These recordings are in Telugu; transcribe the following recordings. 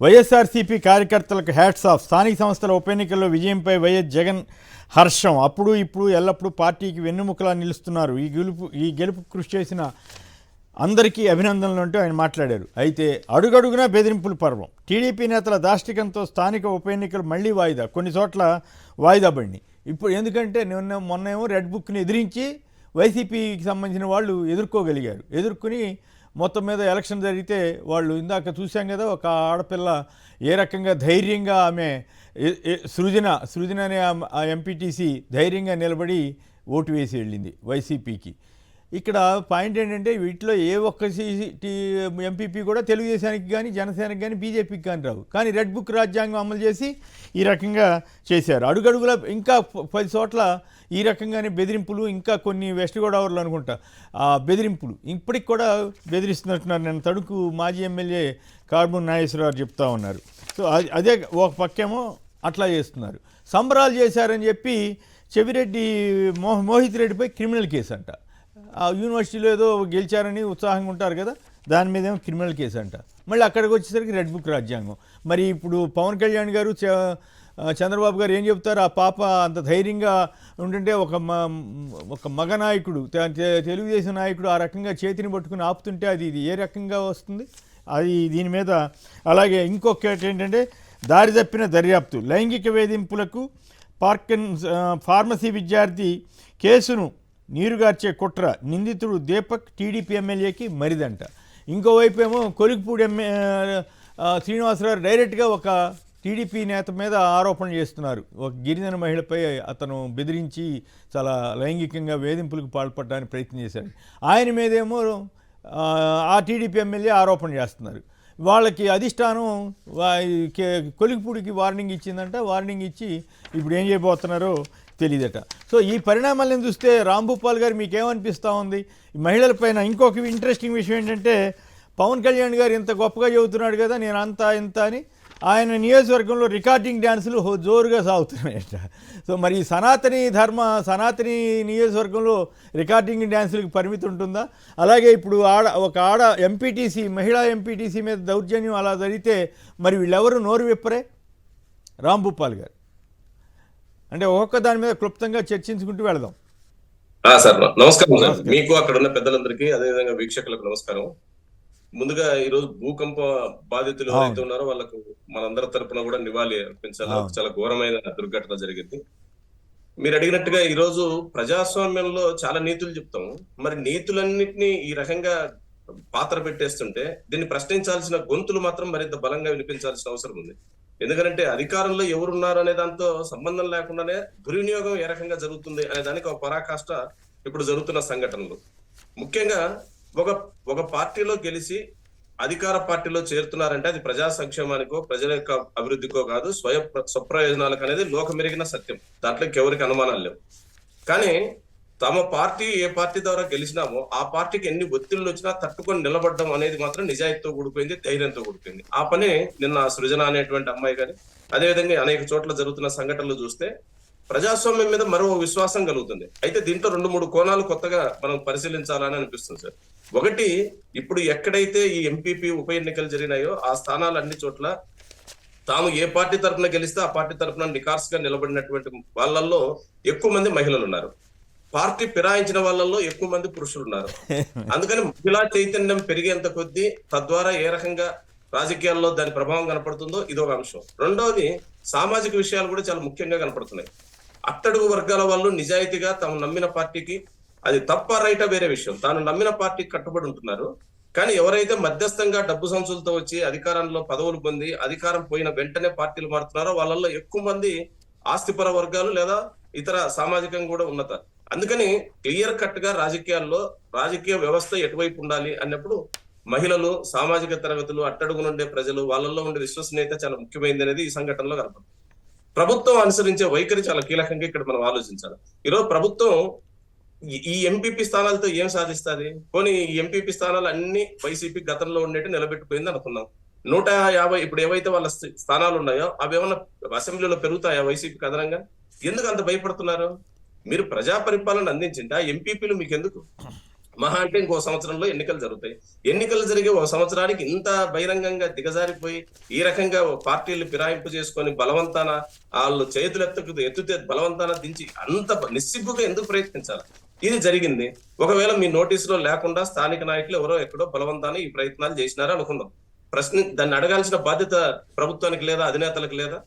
వైఎస్ఆర్సీపీ కార్యకర్తలకు హ్యాట్స్ ఆఫ్. స్థానిక సంస్థల ఉప ఎన్నికల్లో విజయంపై వైఎస్ జగన్ హర్షం. అప్పుడు ఇప్పుడు ఎల్లప్పుడూ పార్టీకి వెన్నుముకలా నిలుస్తున్నారు. ఈ గెలుపు కృషి చేసిన అందరికీ అభినందనలు అంటూ ఆయన మాట్లాడారు. అయితే అడుగడుగునా బెదిరింపుల పర్వం. టీడీపీ నేతల దాష్టికంతో స్థానిక ఉప ఎన్నికలు మళ్లీ వాయిదా, కొన్ని చోట్ల వాయిదా పడినాయి. ఇప్పుడు ఎందుకంటే మొన్నేమో రెడ్ బుక్ని ఎదిరించి వైసీపీకి సంబంధించిన వాళ్ళు ఎదుర్కోగలిగారు. ఎదుర్కొని మొత్తం మీద ఎలక్షన్ జరిగితే వాళ్ళు ఇందాక చూసాం కదా, ఒక ఆడపిల్ల ఏ రకంగా ధైర్యంగా ఆమె సృజన అనే ఆ ఎంపీటీసీ ధైర్యంగా నిలబడి ఓటు వేసి వెళ్ళింది వైసీపీకి. ఇక్కడ పాయింట్ ఏంటంటే వీటిలో ఏ ఒక్క ఎంపీపీ కూడా తెలుగుదేశానికి కానీ జనసేనకి కానీ బీజేపీకి కానీ రావు. కానీ రెడ్ బుక్ రాజ్యాంగం అమలు చేసి ఈ రకంగా చేశారు. అడుగడుగుల ఇంకా 10 చోట్ల ఈ రకంగానే బెదిరింపులు, ఇంకా కొన్ని వెస్ట్ గోదావరిలో అనుకుంటా ఆ బెదిరింపులు ఇప్పటికి కూడా బెదిరిస్తున్నట్టున్నారు. నేను తణుకు మాజీ ఎమ్మెల్యే కార్బన్ నాగేశ్వరరావు చెప్తా ఉన్నారు. సో అదే ఒక పక్కేమో అట్లా చేస్తున్నారు. సంబరాలు చేశారని చెప్పి చెవిరెడ్డి మోహిత్ రెడ్డిపై క్రిమినల్ కేసు అంట. ఆ యూనివర్సిటీలో ఏదో గెలిచారని ఉత్సాహంగా ఉంటారు కదా, దాని మీద ఏమో క్రిమినల్ కేసు అంట. మళ్ళీ అక్కడికి వచ్చేసరికి రెడ్ బుక్ రాజ్యాంగం. మరి ఇప్పుడు పవన్ కళ్యాణ్ గారు చంద్రబాబు గారు ఏం చెప్తారు? ఆ పాప అంత ధైర్యంగా ఉంటుంటే ఒక మగ నాయకుడు, తెలుగుదేశం నాయకుడు ఆ రకంగా చేతిని పట్టుకుని ఆపుతుంటే అది ఇది ఏ రకంగా వస్తుంది? అది దీని మీద. అలాగే ఇంకొకటి ఏంటంటే దారి తప్పిన దర్యాప్తు. లైంగిక వేధింపులకు ఫార్మసీ విద్యార్థి కేసును నీరుగార్చే కుట్ర. నిందితుడు దీపక్ టీడీపీ ఎమ్మెల్యేకి మరిదంట. ఇంకోవైపు ఏమో కొలిక్పూడి శ్రీనివాసరావు డైరెక్ట్గా ఒక టీడీపీ నేత మీద ఆరోపణ చేస్తున్నారు. ఒక గిరిజన మహిళపై అతను బెదిరించి చాలా లైంగికంగా వేధింపులకు పాల్పడడానికి ప్రయత్నం చేశాడు. ఆయన మీదేమో ఆ టీడీపీ ఎమ్మెల్యే ఆరోపణ చేస్తున్నారు. వాళ్ళకి అధిష్టానం కొలిక్పూడికి వార్నింగ్ ఇచ్చిందంట. వార్నింగ్ ఇచ్చి ఇప్పుడు ఏం చేయబోతున్నారో తెలియదట. సో ఈ పరిణామాలను చూస్తే రాంభూపాల్ గారు మీకేమనిపిస్తూ ఉంది ఈ మహిళలపైన? ఇంకొక ఇంట్రెస్టింగ్ విషయం ఏంటంటే పవన్ కళ్యాణ్ గారు ఇంత గొప్పగా చెబుతున్నాడు కదా, నేను అంతా ఇంత అని. ఆయన నియోజకవర్గంలో రికార్డింగ్ డ్యాన్సులు జోరుగా సాగుతున్నాయట. సో మరి సనాతని నియోజకవర్గంలో రికార్డింగ్ డ్యాన్సులకు పరిమితి ఉంటుందా? అలాగే ఇప్పుడు ఒక ఎంపీటీసీ, మహిళా ఎంపీటీసీ మీద దౌర్జన్యం అలా జరిగితే మరి వీళ్ళెవరు నోరు విప్పరే? రాంభూపాల్ గారు అంటే ఒక్కొక్క దాని మీద క్లుప్తంగా చర్చించుకుంటూ వెళదాం. సార్ నమస్కారం సార్, మీకు అక్కడ ఉన్న పెద్దలందరికీ అదేవిధంగా వీక్షకులకు నమస్కారం. ముందుగా ఈ రోజు భూకంప బాధితులు ఎవరైతే ఉన్నారో వాళ్ళకు మనందరి తరపున కూడా నివాళి అర్పించాలి. చాలా ఘోరమైన దుర్ఘటన జరిగింది. మీరు అడిగినట్టుగా ఈ రోజు ప్రజాస్వామ్యంలో చాలా నీతులు చెప్తాము. మరి నీతులన్నింటినీ ఈ రకంగా పాత్ర పెట్టేస్తుంటే దీన్ని ప్రశ్నించాల్సిన గొంతులు మాత్రం మరింత బలంగా వినిపించాల్సిన అవసరం ఉంది. ఎందుకంటే అధికారంలో ఎవరున్నారు అనే దాంతో సంబంధం లేకుండానే దుర్వినియోగం ఏ రకంగా జరుగుతుంది అనే దానికి ఒక పరాకాష్ట ఇప్పుడు జరుగుతున్న సంఘటనలు. ముఖ్యంగా ఒక పార్టీలో గెలిచి అధికార పార్టీలో చేరుతున్నారంటే అది ప్రజా సంక్షేమానికో ప్రజల యొక్క అభివృద్ధికో కాదు, స్వప్రయోజనాలకు అనేది లోకమెరిగిన సత్యం. దాంట్లోకి ఎవరికి అనుమానాలు లేవు. కానీ తమ పార్టీ ఏ పార్టీ ద్వారా గెలిచినామో ఆ పార్టీకి ఎన్ని ఒత్తిళ్లు వచ్చినా తట్టుకొని నిలబడడం అనేది మాత్రం నిజాయితీతో కూడిపోయింది, ధైర్యంతో కూడిపోయింది. ఆ పని నిన్న సృజన అనేటువంటి అమ్మాయి కానీ అదేవిధంగా అనేక చోట్ల జరుగుతున్న సంఘటనలు చూస్తే ప్రజాస్వామ్యం మీద మరో విశ్వాసం కలుగుతుంది. అయితే దీంట్లో 2-3 కోణాలు కొత్తగా మనం పరిశీలించాలని అనిపిస్తుంది సార్. ఒకటి, ఇప్పుడు ఎక్కడైతే ఈ ఎంపీపీ ఉప ఎన్నికలు జరిగినాయో ఆ స్థానాలు అన్ని చోట్ల తాము ఏ పార్టీ తరఫున గెలిస్తే ఆ పార్టీ తరఫున నికార్స్గా నిలబడినటువంటి వాళ్ళల్లో ఎక్కువ మంది మహిళలు ఉన్నారు. పార్టీ ఫిరాయించిన వాళ్ళల్లో ఎక్కువ మంది పురుషులు ఉన్నారు. అందుకని మహిళా చైతన్యం పెరిగేంత కొద్దీ తద్వారా ఏ రకంగా రాజకీయాల్లో దాని ప్రభావం కనపడుతుందో ఇదొక అంశం. రెండవది, సామాజిక విషయాలు కూడా చాలా ముఖ్యంగా కనపడుతున్నాయి. అట్టడుగు వర్గాల వాళ్ళు నిజాయితీగా తాము నమ్మిన పార్టీకి, అది తప్ప రైటా వేరే విషయం, తాను నమ్మిన పార్టీకి కట్టుబడి ఉంటున్నారు. కానీ ఎవరైతే మధ్యస్థంగా డబ్బు సంచులతో వచ్చి అధికారంలో పదవులు పొంది అధికారం పోయిన వెంటనే పార్టీలు మారుతున్నారో వాళ్ళల్లో ఎక్కువ మంది ఆస్తిపర వర్గాలు లేదా ఇతర సామాజికంగా కూడా ఉన్నత. అందుకని క్లియర్ కట్ గా రాజకీయాల్లో రాజకీయ వ్యవస్థ ఎటువైపు ఉండాలి అన్నప్పుడు మహిళలు, సామాజిక తరగతులు, అట్టడుగు నుండే ప్రజలు, వాళ్ళల్లో ఉండే విశ్వసనీయత చాలా ముఖ్యమైనది అనేది ఈ సంఘటనలో కనపడుతుంది. ప్రభుత్వం అనుసరించే వైఖరి చాలా కీలకంగా ఇక్కడ మనం ఆలోచించాలి. ఈరోజు ప్రభుత్వం ఈ ఎంపీపీ స్థానాలతో ఏం సాధిస్తుంది? పోనీ ఈ ఎంపీపీ స్థానాలు అన్ని వైసీపీ గతంలో ఉండేట్టు నిలబెట్టిపోయింది అనుకున్నాం. 150 ఇప్పుడు ఏవైతే వాళ్ళ స్థానాలు ఉన్నాయో అవి ఏమన్నా అసెంబ్లీలో పెరుగుతాయా వైసీపీకి అదనంగా? ఎందుకు అంత భయపడుతున్నారు? మీరు ప్రజా పరిపాలన అందించింటే ఆ ఎంపీపీలు మీకు ఎందుకు? మహా అంటే ఇంకో సంవత్సరంలో ఎన్నికలు జరుగుతాయి. ఎన్నికలు జరిగే ఒక సంవత్సరానికి ఇంత బహిరంగంగా దిగజారిపోయి ఈ రకంగా పార్టీలు ఫిరాయింపు చేసుకొని బలవంతాన వాళ్ళు ఎత్తుతే బలవంతాన దించి అంత నిస్సిగ్గుగా ఎందుకు ప్రయత్నించాలి? ఇది జరిగింది. ఒకవేళ మీ నోటీసులో లేకుండా స్థానిక నాయకులు ఎవరో ఎక్కడో బలవంతాన ఈ ప్రయత్నాలు చేసినారు అనుకుందాం. దాన్ని అడగాల్సిన బాధ్యత ప్రభుత్వానికి లేదా, అధినేతలకు లేదా?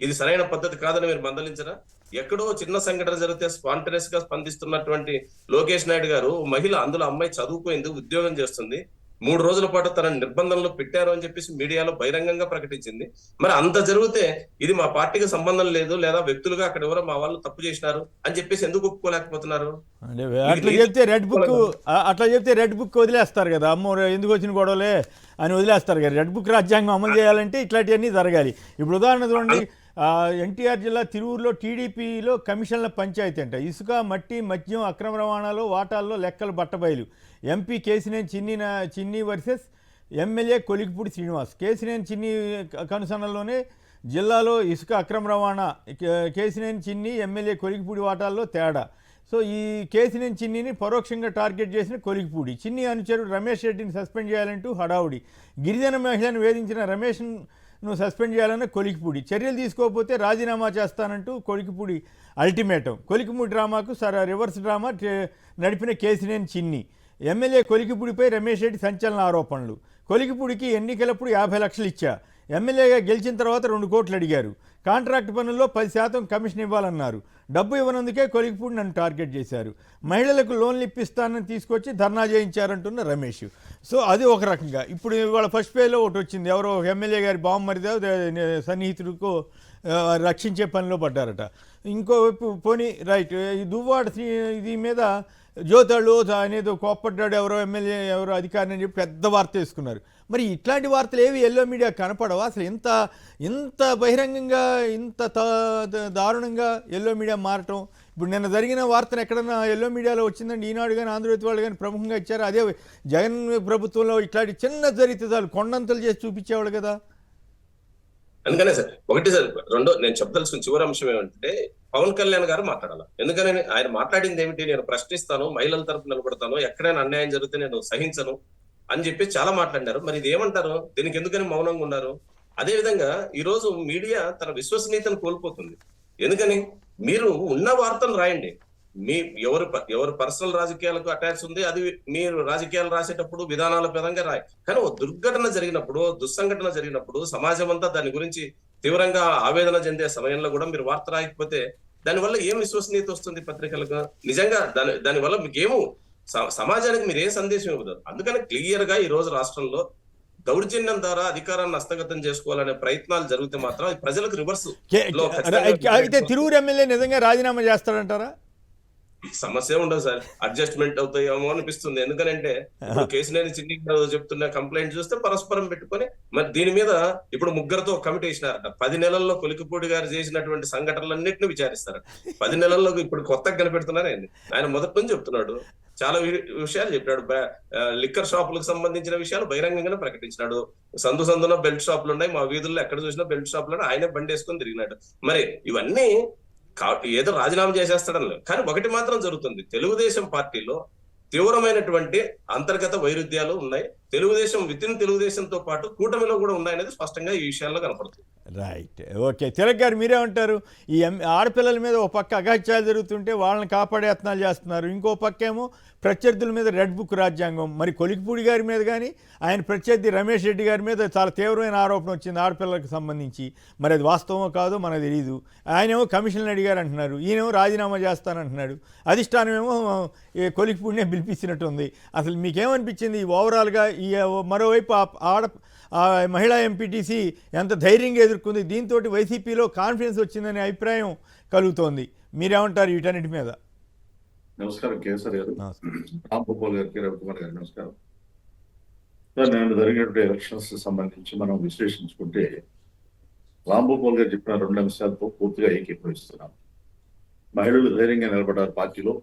ఇది సరైన పద్ధతి కాదని మీరు మందలించరా? ఎక్కడో చిన్న సంఘటన జరిగితే స్పాంటనియస్ గా స్పందిస్తున్నటువంటి లోకేష్ నాయుడు గారు, మహిళ, అందులో అమ్మాయి చదువుకోయింది, ఉద్యోగం చేస్తుంది, 3 రోజుల పాటు తన నిర్బంధంలో పెట్టారు అని చెప్పేసి మీడియాలో బహిరంగంగా ప్రకటించింది. మరి అంత జరిగితే ఇది మా పార్టీకి సంబంధం లేదు, లేదా వ్యక్తులుగా అక్కడ ఎవరో మా వాళ్ళు తప్పు చేసినారు అని చెప్పేసి ఎందుకు ఒప్పుకోలేకపోతున్నారు? అట్లా చెప్తే రెడ్ బుక్ వదిలేస్తారు కదా, అమ్మో ఎందుకు వచ్చిన గొడవలే అని వదిలేస్తారు కదా. రెడ్ బుక్ రాజ్యాంగం అమలు చేయాలంటే ఇట్లాంటివన్నీ జరగాలి. ఇప్పుడు ఉదాహరణ చూడండి, ఎన్టీఆర్ జిల్లా తిరువురులో టీడీపీలో కమిషన్ల పంచాయతీ అంట. ఇసుక, మట్టి, మద్యం అక్రమ రవాణాలో వాటాల్లో లెక్కలు బట్టబయలు. ఎంపీ కేసినేని చిన్ని వర్సెస్ ఎమ్మెల్యే కొలికిపూడి శ్రీనివాస్. కేసినేని చిన్ని కనుసన్నల్లోనే జిల్లాలో ఇసుక అక్రమ రవాణా, కేసినేని చిన్ని ఎమ్మెల్యే కొలికిపూడి వాటాల్లో తేడా. సో ఈ కేసినేని చిన్నిని పరోక్షంగా టార్గెట్ చేసిన కొలికిపూడి. చిన్ని అనుచరుడు రమేష్ రెడ్డిని సస్పెండ్ చేయాలంటూ హడావుడి. గిరిజన మహిళను వేధించిన రమేష్ను సస్పెండ్ చేయాలన్న కొలికిపూడి. చర్యలు తీసుకోకపోతే రాజీనామా చేస్తానంటూ కొలికిపూడి అల్టిమేటం. కొలికిపూడి డ్రామాకు రివర్స్ డ్రామా నడిపిన కేసినేని చిన్ని. ఎమ్మెల్యే కొలికిపూడిపై రమేష్ రెడ్డి సంచలన ఆరోపణలు. కొలికిపూడికి ఎన్నికలప్పుడు 50 లక్షలు ఇచ్చా, ఎమ్మెల్యేగా గెలిచిన తర్వాత 2 కోట్లు అడిగారు, కాంట్రాక్ట్ పనుల్లో 10% కమిషన్ ఇవ్వాలన్నారు, డబ్బు ఇవ్వనందుకే కొలికిపూడి నన్ను టార్గెట్ చేశారు, మహిళలకు లోన్లు ఇప్పిస్తానని తీసుకొచ్చి ధర్నా చేయించారంటున్న రమేష్. సో అది ఒక రకంగా. ఇప్పుడు ఇవాళ ఫస్ట్ పేజ్లో ఒకటి వచ్చింది, ఎవరో ఎమ్మెల్యే గారి బామ్మరిదో సన్నిహితుడికో రక్షించే పనిలో పడ్డారట. ఇంకోవైపు పోనీ రైట్, ఈ దువ్వాడ ఇది మీద జ్యోతాళ్ళు అనేది కోప్పడ్డాడు ఎవరో ఎమ్మెల్యే, ఎవరో అధికారిని అని చెప్పి పెద్ద వార్త వేసుకున్నారు. మరి ఇట్లాంటి వార్తలు ఏవి ఎల్లో మీడియా కనపడవా? అసలు ఇంత బహిరంగంగా, ఇంత దారుణంగా ఎల్లో మీడియా మారటం. ఇప్పుడు నిన్న జరిగిన వార్తను ఎక్కడన్నా ఎల్లో మీడియాలో వచ్చిందండి? ఈనాడు కానీ ఆంధ్రజ్యోతి వాళ్ళు కానీ ప్రముఖంగా ఇచ్చారు. అదే జగన్ ప్రభుత్వంలో ఇట్లాంటి చిన్న జరిగితే చాలు కొండంతలు చేసి చూపించేవాడు కదా. అందుకనే సార్, ఒకటి సార్, రెండో నేను చెప్పదలుచుకున్న చివరి అంశం ఏమంటే, పవన్ కళ్యాణ్ గారు మాట్లాడాలి. ఎందుకని ఆయన మాట్లాడింది ఏమిటి? నేను ప్రశ్నిస్తాను, మహిళల తరపు నిలబడతాను, ఎక్కడైనా అన్యాయం జరిగితే నేను సహించను అని చెప్పి చాలా మాట్లాడినారు. మరి ఇది ఏమంటారు? దీనికి ఎందుకని మౌనంగా ఉన్నారు? అదే విధంగా ఈ రోజు మీడియా తన విశ్వసనీయతను కోల్పోతుంది. ఎందుకని? మీరు ఉన్న వార్తను రాయండి. మీ ఎవరు పర్సనల్ రాజకీయాలకు అటాచ్ ఉంది, అది మీరు రాజకీయాలు రాసేటప్పుడు విధానాల పరంగా రాయి. కానీ ఓ దుర్ఘటన జరిగినప్పుడు, దుస్సంఘటన జరిగినప్పుడు సమాజం అంతా దాని గురించి తీవ్రంగా ఆవేదన చెందే సమయంలో కూడా మీరు వార్త రాయకపోతే దానివల్ల ఏం విశ్వసనీయత వస్తుంది పత్రికలకు? నిజంగా దానివల్ల మీకేమో సమాజానికి మీరు ఏ సందేశం ఇవ్వదు. అందుకని క్లియర్ గా ఈ రోజు రాష్ట్రంలో దౌర్జన్యం ద్వారా అధికారాన్ని హస్తగతం చేసుకోవాలనే ప్రయత్నాలు జరిగితే మాత్రం ప్రజలకు రివర్స్. అయితే తిరువురు ఎమ్మెల్యే నిజంగా రాజీనామా చేస్తాడంటారా? సమస్య ఉండదు సార్, అడ్జస్ట్మెంట్ అవుతాయేమో అనిపిస్తుంది. ఎందుకంటే ఇప్పుడు కేసినేని చిన్ని చెప్తున్న కంప్లైంట్ చూస్తే పరస్పరం పెట్టుకొని మరి దీని మీద ఇప్పుడు ముగ్గురితో కమిటీ వేసినారట. 10 నెలల్లో కొలికిపూడి గారు చేసినటువంటి సంఘటనలన్నింటినీ విచారిస్తారట. 10 నెలల్లో ఇప్పుడు కొత్తగా కనిపెడుతున్నారండి. ఆయన మొదటి నుంచి చెప్తున్నాడు, చాలా విషయాలు చెప్పాడు. లిక్కర్ షాపులకు సంబంధించిన విషయాలు బహిరంగంగానే ప్రకటించినాడు. సందున బెల్ట్ షాపులు ఉన్నాయి, మా వీధుల్లో ఎక్కడ చూసినా బెల్ట్ షాపులు, ఆయనే బండి వేసుకొని తిరిగినాడు. మరి ఇవన్నీ ఏదో రాజీనామా చేసేస్తాడని లేదు. కానీ ఒకటి మాత్రం జరుగుతుంది, తెలుగుదేశం పార్టీలో తీవ్రమైనటువంటి అంతర్గత వైరుధ్యాలు ఉన్నాయి. తెలుగుదేశంతో పాటు కూటమిలో కూడా ఉన్నాయనేది స్పష్టంగా ఈ విషయాల్లో కనపడుతుంది. Right, okay. తిలక్ గారు మీరేమంటారు? ఈ ఆడపిల్లల మీద ఒక పక్క అఘాత్యాలు జరుగుతుంటే వాళ్ళని కాపాడే యత్నాలు చేస్తున్నారు, ఇంకో పక్క ఏమో ప్రత్యర్థుల మీద రెడ్ బుక్ రాజ్యాంగం. మరి కొలికిపూడి గారి మీద కానీ ఆయన ప్రత్యర్థి రమేష్ రెడ్డి గారి మీద చాలా తీవ్రమైన ఆరోపణ వచ్చింది ఆడపిల్లలకు సంబంధించి. మరి అది వాస్తవమో కాదో మనకు తెలియదు. ఆయనేమో కమిషన్లు అడిగారు అంటున్నారు, ఈయనేమో రాజీనామా చేస్తానంటున్నాడు. అధిష్టానమేమో కొలికిపూడినే పిలిపించినట్టుంది. అసలు మీకేమనిపించింది ఓవరాల్గా? ఈ మరోవైపు మహిళా ఎంపీటీసీ ఎంత ధైర్యంగా ఎదుర్కొంది, దీంతో వైసీపీలో కాన్ఫిడెన్స్ వచ్చిందనే అభిప్రాయం కలుగుతోంది. మీరేమంటారు వీటన్నిటి మీద? నమస్కారం కేసర్ గారు, రాంగోపాల్ గారికి, రవికుమార్ గారు నమస్కారం. నేను జరిగినటువంటి ఎలక్షన్స్ సంబంధించి మనం విశ్లేషించుకుంటే రాంగోపాల్ గారు చెప్పిన 2 అంశాలతో పూర్తిగా ఏకీభవిస్తున్నాం. మహిళలు ధైర్యంగా నిలబడ్డారు పార్టీలో.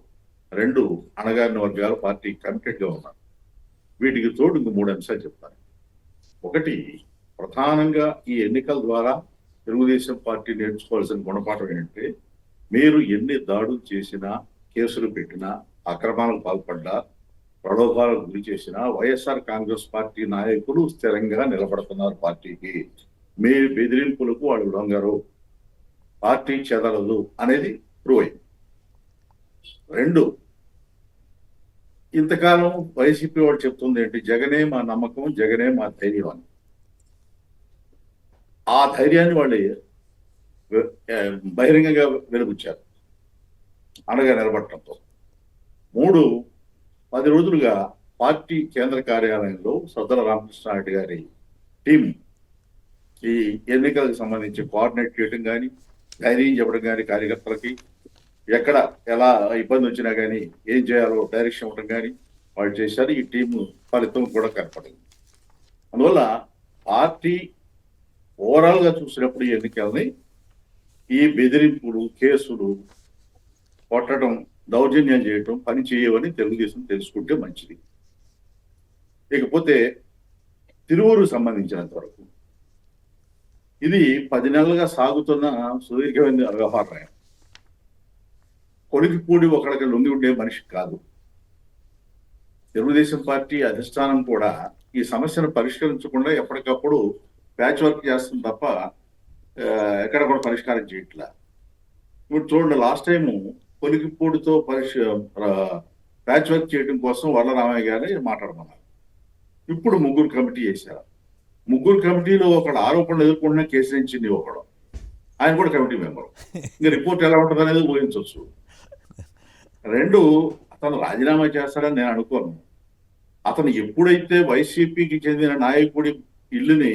2 అణగారిన వర్గాలు పార్టీ కమిటెడ్ గా ఉన్నారు. వీటికి తోడు ఇంకో 3 అంశాలు చెప్తాను. ఒకటి, ప్రధానంగా ఈ ఎన్నికల ద్వారా తెలుగుదేశం పార్టీ నేర్చుకోవాల్సిన గుణపాఠం ఏంటంటే, మీరు ఎన్ని దాడులు చేసినా, కేసులు పెట్టినా, అక్రమాలకు పాల్పడ్డా ప్రలోభాలకు గురి చేసిన వైఎస్ఆర్ కాంగ్రెస్ పార్టీ నాయకులు స్థిరంగా నిలబడుతున్నారు పార్టీకి. మీ బెదిరింపులకు వాళ్ళు లొంగరు, పార్టీ చెదలదు అనేది ప్రూవ్ అయింది. రెండు, ఇంతకాలం వైసీపీ వాడు చెప్తుంది ఏంటి, జగనే మా నమ్మకం, జగనే మా ధైర్యం అని. ఆ ధైర్యాన్ని వాళ్ళు బహిరంగంగా వెలుగుచ్చారు అనగా నిలబడటంతో. మూడు, 10 రోజులుగా పార్టీ కేంద్ర కార్యాలయంలో సద్దల రామకృష్ణారెడ్డి గారి టీం ఈ ఎన్నికలకు సంబంధించి కోఆర్డినేట్ చేయడం కానీ, ధైర్యం చెప్పడం కానీ, కార్యకర్తలకి ఎక్కడ ఎలా ఇబ్బంది వచ్చినా కానీ ఏం చేయాలో డైరెక్షన్ ఇవ్వడం కానీ వాళ్ళు చేశారు. ఈ టీం ఫలితం కూడా కనపడింది. అందువల్ల పార్టీ ఓవరాల్ గా చూసినప్పుడు ఈ ఎన్నికల్ని ఈ బెదిరింపులు, కేసులు, కొట్టడం, దౌర్జన్యం చేయటం పని చేయవని తెలుగుదేశం తెలుసుకుంటే మంచిది. ఇకపోతే తిరువూరు సంబంధించినంత వరకు ఇది 10 నెలలుగా సాగుతున్న సుదీర్ఘమైన వ్యవహారం. కొలికిపూడి ఒకడికి లొంగి ఉండే మనిషి కాదు. తెలుగుదేశం పార్టీ అధిష్టానం కూడా ఈ సమస్యను పరిష్కరించకుండా ఎప్పటికప్పుడు ప్యాచ్ వర్క్ చేస్తుంది తప్ప ఎక్కడ కూడా పరిష్కారం చేయట్లా. ఇప్పుడు చూడండి, లాస్ట్ టైము కొలికిపూడితో ప్యాచ్ వర్క్ చేయడం కోసం వరలరామయ్య గారిని మాట్లాడమన్నారు. ఇప్పుడు 3 కమిటీ చేశారు. 3 కమిటీలో ఒకడు ఆరోపణలు ఎదుర్కొంటున్న కేసరించింది ఒకడు, ఆయన కూడా కమిటీ మెంబర్. ఇంకా రిపోర్ట్ ఎలా ఉంటుంది అనేది ఊహించవచ్చు. 2, అతను రాజీనామా చేస్తాడని నేను అనుకోను. అతను ఎప్పుడైతే వైసీపీకి చెందిన నాయకుడి ఇల్లుని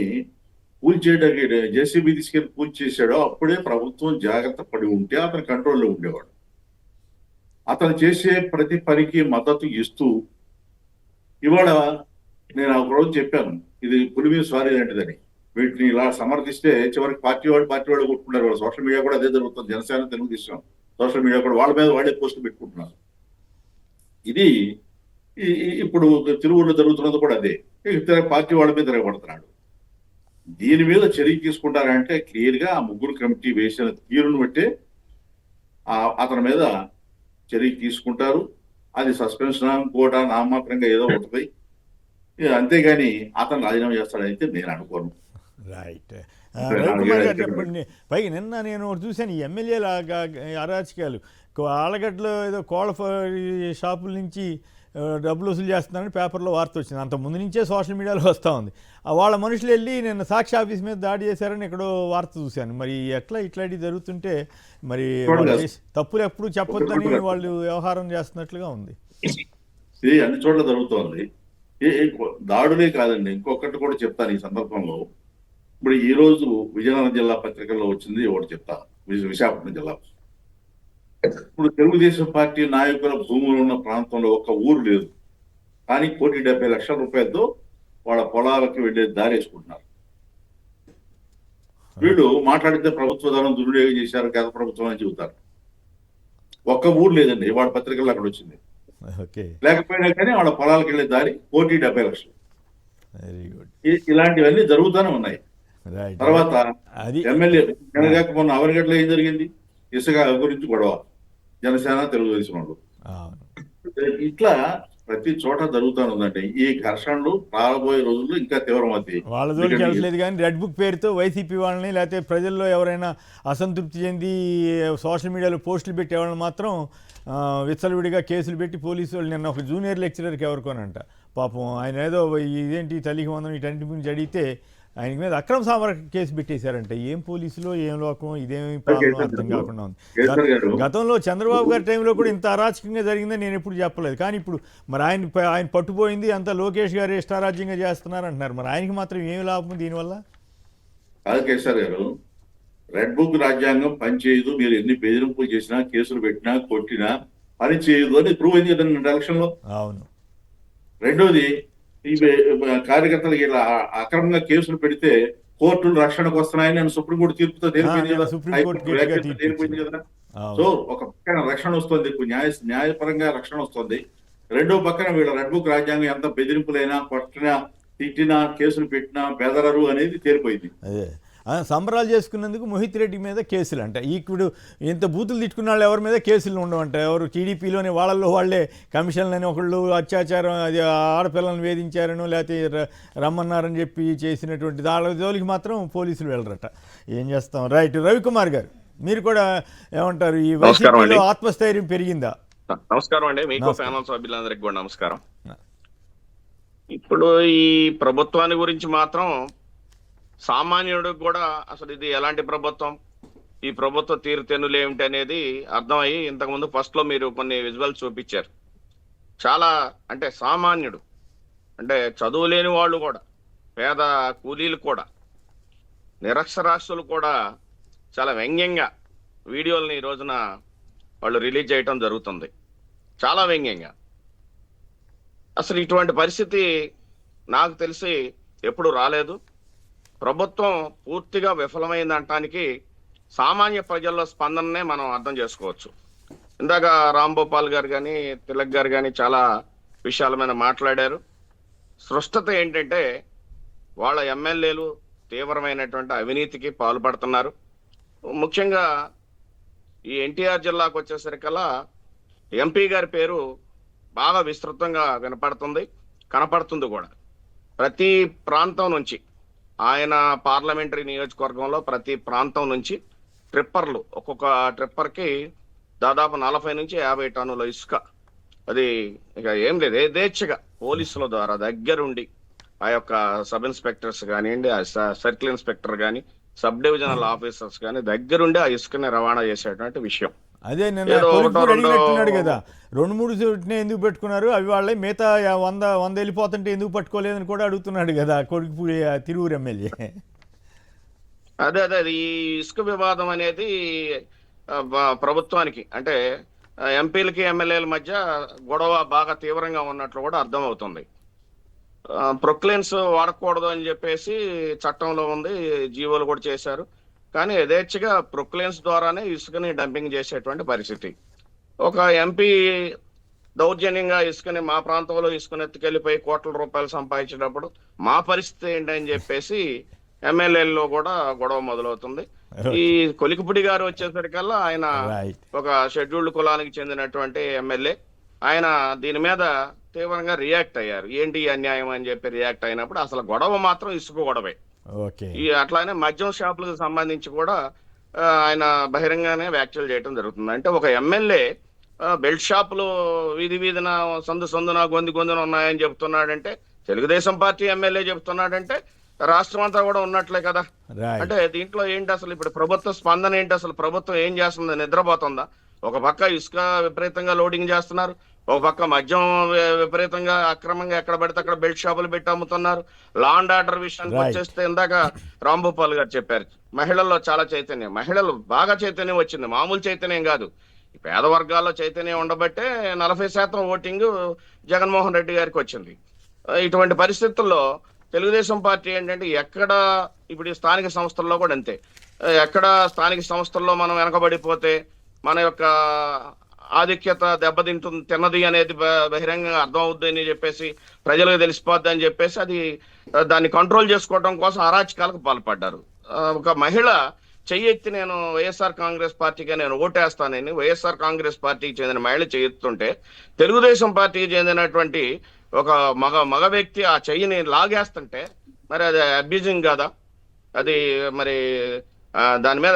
కూల్చేయడానికి జేసీబీ తీసుకెళ్లి కూల్చేశాడో అప్పుడే ప్రభుత్వం జాగ్రత్త పడి ఉంటే అతని కంట్రోల్లో ఉండేవాడు. అతను చేసే ప్రతి పనికి మద్దతు ఇస్తూ ఇవాళ నేను ఒక రోజు చెప్పాను, ఇది పులి మీద స్వారీ లాంటిదని. వీటిని ఇలా సమర్థిస్తే చివరికి పార్టీ వాళ్ళు కొట్టుకుంటారు. వాళ్ళు సోషల్ మీడియా కూడా అదే జరుగుతుంది. జనసేన, తెలుగుదేశం సోషల్ మీడియా కూడా వాళ్ళ మీద వాళ్ళే పోస్టులు పెట్టుకుంటున్నారు. ఇది ఇప్పుడు తిరువురులో జరుగుతున్నది కూడా అదే. పార్టీ వాళ్ళ మీద తిరగబడుతున్నాడు. దీని మీద చర్య తీసుకుంటారంటే క్లియర్ గా ఆ 3 కమిటీ వేసిన తీరును బట్టే అతని మీద చర్య తీసుకుంటారు. అది సస్పెన్షన్ కూడా నామమాత్రంగా ఏదో ఉంటుంది. అంతేగాని అతను రాజీనామా చేస్తాడైతే నేను అనుకోను. రైట్. రవికుమార్ గారు చెప్పండి. పైగా నిన్న నేను చూశాను, ఈ ఎమ్మెల్యేల అరాచకాలు ఆలగడ్డలో ఏదో కోళ్ళ షాపుల నుంచి డబ్బులు వసూలు చేస్తున్నారని పేపర్లో వార్త వచ్చింది. అంత ముందు నుంచే సోషల్ మీడియాలో వస్తూ ఉంది. వాళ్ళ మనుషులు వెళ్ళి నిన్న సాక్షి ఆఫీస్ మీద దాడి చేశారని ఎక్కడో వార్త చూశాను. మరి ఎట్లా ఇట్లాంటివి జరుగుతుంటే మరి తప్పులు ఎప్పుడు చెప్పొద్దని వాళ్ళు వ్యవహారం చేస్తున్నట్లుగా ఉంది. ఇది అన్ని చోట్ల జరుగుతోంది. దాడులే కాదండి, ఇంకొకటి కూడా చెప్తాను ఈ సందర్భంలో. ఇప్పుడు ఈ రోజు విజయనగరం జిల్లా పత్రికల్లో వచ్చింది ఒకటి చెప్తాను. విశాఖపట్నం జిల్లా, ఇప్పుడు తెలుగుదేశం పార్టీ నాయకుల భూములు ఉన్న ప్రాంతంలో ఒక్క ఊరు లేదు, కానీ 1,70,00,000 రూపాయలతో వాళ్ళ పొలాలకు వెళ్ళే దారి వేసుకుంటున్నారు. వీళ్ళు మాట్లాడితే ప్రభుత్వ ధనం దుర్వినియోగం చేశారు, గత ప్రభుత్వం అని చెబుతారు. ఒక్క ఊరు లేదండి, వాళ్ళ పత్రికల్లో అక్కడ వచ్చింది. లేకపోయినా కానీ వాళ్ళ పొలాలకు వెళ్ళే దారి 1,70,00,000. ఇలాంటివన్నీ జరుగుతూనే ఉన్నాయి. తర్వాత ఎమ్మెల్యే మొన్న అవనిగడ్డలో ఏం జరిగింది, ఇసుక గురించి గొడవ, జనసేన, తెలుగుదేశం వాళ్ళు. ఇట్లా ప్రతి చోట జరుగుతూ ఉందండి. ఈ ఘర్షణలు రాబోయే రోజుల్లో ఇంకా తీవ్రమవుతాయి. వాళ్ళ జోలికి వెళ్ళట్లేదు కానీ రెడ్ బుక్ పేరుతో వైసీపీ వాళ్ళని లేకపోతే ప్రజల్లో ఎవరైనా అసంతృప్తి చెంది సోషల్ మీడియాలో పోస్టులు పెట్టే వాళ్ళని మాత్రం విచ్చలవిడిగా కేసులు పెట్టి పోలీసు వాళ్ళు నిన్న ఒక జూనియర్ లెక్చరర్కి ఎవరికోనంట పాపం ఆయన ఏదో ఇదేంటి తల్లికి వందనం ఇటంటి గురించి అడిగితే ఆయన మీద అక్రమ సామర్థ్య కేసు పెట్టేశారంట. ఏం పోలీసులో ఏం లోకం, ఇదేమి పాలన అర్థం కాకుండా ఉంది. గతంలో చంద్రబాబు గారి టైంలో కూడా ఇంత అరాచకంగా జరిగిందని నేను ఎప్పుడు చెప్పలేదు. కానీ ఇప్పుడు మరి ఆయన పట్టుపోయింది అంతా లోకేష్ గారు ఇష్టారాజ్యంగా చేస్తున్నారు అంటున్నారు. మరి ఆయనకి మాత్రం ఏమి లాభం దీనివల్ల? కాదు కేసీఆర్ గారు, రెడ్ బుక్ రాజ్యాంగం పనిచేయదు, మీరు ఎన్ని బెదిరింపులు చేసినా, కేసులు పెట్టినా, కొట్టినా పని చేయదు అని ప్రూవ్ అయింది కదండి ఎలక్షన్ లో. అవును. రెండోది, ఈ కార్యకర్తలు ఇలా అక్రమంగా కేసులు పెడితే కోర్టులు రక్షణకు వస్తున్నాయని నేను సుప్రీంకోర్టు తీర్పుతో తేలిపోయింది కదా. సో ఒక పక్కన రక్షణ వస్తుంది, న్యాయపరంగా రక్షణ వస్తుంది. రెండో పక్కన వీళ్ళ రెడ్ బుక్ రాజ్యాంగం ఎంత బెదిరింపులైనా, కొట్టినా, తిట్టినా, కేసులు పెట్టినా బెదరరు అనేది తేలిపోయింది. సంబరాలు చేసుకున్నందుకు మోహిత్ రెడ్డి మీద కేసులు అంట. ఇప్పుడు ఇంత బూతులు తిట్టుకున్న వాళ్ళు ఎవరి మీద కేసులు ఉండవంట. ఎవరు టీడీపీలోని వాళ్ళల్లో వాళ్ళే కమిషన్లని ఒకళ్ళు అత్యాచారం, అది ఆడపిల్లలను వేధించారనో లేకపోతే రమ్మన్నారని చెప్పి చేసినటువంటి వాళ్ళ జోలికి మాత్రం పోలీసులు వెళ్ళరట. ఏం చేస్తాం. రైట్. రవికుమార్ గారు, మీరు కూడా ఏమంటారు, ఈ వైసీపీలో ఆత్మస్థైర్యం పెరిగిందా? నమస్కారం అండి, మీకు ప్యానల్ సభ్యులందరికీ కూడా నమస్కారం. ఇప్పుడు ఈ ప్రభుత్వాన్ని గురించి మాత్రం సామాన్యుడికి కూడా అసలు ఇది ఎలాంటి ప్రభుత్వం, ఈ ప్రభుత్వ తీరుతెన్నులు ఏమిటి అనేది అర్థమయ్యి ఇంతకుముందు ఫస్ట్ లో మీరు కొన్ని విజువల్స్ చూపించారు. చాలా అంటే సామాన్యుడు అంటే చదువు లేని వాళ్ళు కూడా, పేద కూలీలు కూడా, నిరక్షరాస్యులు కూడా చాలా వ్యంగ్యంగా వీడియోలని ఈ రోజున వాళ్ళు రిలీజ్ చేయటం జరుగుతుంది. చాలా వ్యంగ్యంగా. అసలు ఇటువంటి పరిస్థితి నాకు తెలిసి ఎప్పుడు రాలేదు. ప్రభుత్వం పూర్తిగా విఫలమైందనటానికి సామాన్య ప్రజల్లో స్పందననే మనం అర్థం చేసుకోవచ్చు. ఇందాక రాంభూపాల్ గారు కానీ తిలక్ గారు కానీ చాలా విషయాల మీద మాట్లాడారు. స్పష్టత ఏంటంటే వాళ్ళ ఎమ్మెల్యేలు తీవ్రమైనటువంటి అవినీతికి పాల్పడుతున్నారు. ముఖ్యంగా ఈ ఎన్టీఆర్ జిల్లాకు వచ్చేసరికల్లా ఎంపీ గారి పేరు బాగా విస్తృతంగా కనపడుతుంది కూడా. ప్రతి ప్రాంతం నుంచి, ఆయన పార్లమెంటరీ నియోజకవర్గంలో ప్రతి ప్రాంతం నుంచి ట్రిప్పర్లు, ఒక్కొక్క ట్రిప్పర్కి దాదాపు 40 నుంచి 50 టన్నుల ఇసుక, అది ఇక ఏం లేదు యథేచ్ఛగా పోలీసుల ద్వారా దగ్గరుండి ఆ యొక్క సబ్ ఇన్స్పెక్టర్స్ కానివ్వండి, సర్కిల్ ఇన్స్పెక్టర్ కానీ, సబ్ డివిజనల్ ఆఫీసర్స్ కానీ దగ్గరుండి ఆ ఇసుకని రవాణా చేసేటువంటి విషయం. అదే నిన్న అడిగినట్టున్నాడు కదా, 2-3 చోట్నే ఎందుకు పెట్టుకున్నారు, అవి వాళ్ళే మిగతా 100 వెళ్ళిపోతుంటే ఎందుకు పట్టుకోలేదని కూడా అడుగుతున్నాడు కదా కొడుకుపూడి తిరువురు ఎమ్మెల్యే. అదే ఈ ఇసుక వివాదం అనేది ప్రభుత్వానికి అంటే ఎంపీలకి ఎమ్మెల్యేల మధ్య గొడవ బాగా తీవ్రంగా ఉన్నట్లు కూడా అర్థమవుతుంది. ప్రొక్లైన్స్ వాడకూడదు అని చెప్పేసి చట్టంలో ఉంది, జీవోలు కూడా చేశారు. కానీ యథేచ్ఛగా ప్రొక్లైన్స్ ద్వారానే ఇసుకని డంపింగ్ చేసేటువంటి పరిస్థితి. ఒక ఎంపీ దౌర్జన్యంగా ఇసుకని మా ప్రాంతంలో ఇసుకని ఎత్తుకెళ్ళిపోయి కోట్ల రూపాయలు సంపాదించేటప్పుడు మా పరిస్థితి ఏంటని చెప్పేసి ఎమ్మెల్యేల్లో కూడా గొడవ మొదలవుతుంది. ఈ కొలికిపుడి గారు వచ్చేసరికల్లా ఆయన ఒక షెడ్యూల్డ్ కులానికి చెందినటువంటి ఎమ్మెల్యే. ఆయన దీని మీద తీవ్రంగా రియాక్ట్ అయ్యారు. ఏంటి అన్యాయం అని చెప్పి రియాక్ట్ అయినప్పుడు అసలు గొడవ మాత్రం ఇసుక గొడవే. ఈ అట్లానే మద్యం షాపులకు సంబంధించి కూడా ఆయన బహిరంగానే వ్యాఖ్యలు చేయడం జరుగుతుంది. అంటే ఒక ఎమ్మెల్యే బెల్ట్ షాపులు వీధిన సందున గొంతున ఉన్నాయని చెప్తున్నాడంటే, తెలుగుదేశం పార్టీ ఎమ్మెల్యే చెప్తున్నాడంటే రాష్ట్రం అంతా కూడా ఉన్నట్లే కదా. అంటే దీంట్లో ఏంటి అసలు ఇప్పుడు ప్రభుత్వ స్పందన ఏంటి, అసలు ప్రభుత్వం ఏం చేస్తుంది, నిద్రపోతుందా? ఒక పక్క ఇసుక విపరీతంగా లోడింగ్ చేస్తున్నారు, ఒక పక్క మద్యం విపరీతంగా అక్రమంగా ఎక్కడ పడితే అక్కడ బెల్ట్ షాపులు పెట్టి అమ్ముతున్నారు. లా అండ్ ఆర్డర్ విషయానికి వచ్చేస్తే ఇందాక రాంభూపాల్ గారు చెప్పారు, మహిళల్లో చాలా చైతన్యం, మహిళలు బాగా చైతన్యం వచ్చింది, మామూలు చైతన్యం కాదు. పేద వర్గాల్లో చైతన్యం ఉండబట్టే 40% ఓటింగ్ జగన్మోహన్ రెడ్డి గారికి వచ్చింది. ఇటువంటి పరిస్థితుల్లో తెలుగుదేశం పార్టీ ఏంటంటే ఎక్కడ ఇప్పుడు స్థానిక సంస్థల్లో కూడా అంతే, ఎక్కడ స్థానిక సంస్థల్లో మనం వెనకబడిపోతే మన యొక్క ఆధిక్యత తిన్నది అనేది బహిరంగంగా అర్థం అవుద్ది అని చెప్పేసి, ప్రజలకు తెలిసిపోద్ది అని చెప్పేసి దాన్ని కంట్రోల్ చేసుకోవడం కోసం అరాచకాలకు పాల్పడ్డారు. ఒక మహిళ చెయ్యెత్తి నేను వైఎస్ఆర్ కాంగ్రెస్ పార్టీగా నేను ఓటేస్తానని వైఎస్ఆర్ కాంగ్రెస్ పార్టీకి చెందిన మహిళ చెయ్యెత్తుంటే తెలుగుదేశం పార్టీకి చెందినటువంటి ఒక మగ వ్యక్తి ఆ చెయ్యిని లాగేస్తుంటే మరి అది అబ్యూజింగ్ కాదా? అది మరి దాని మీద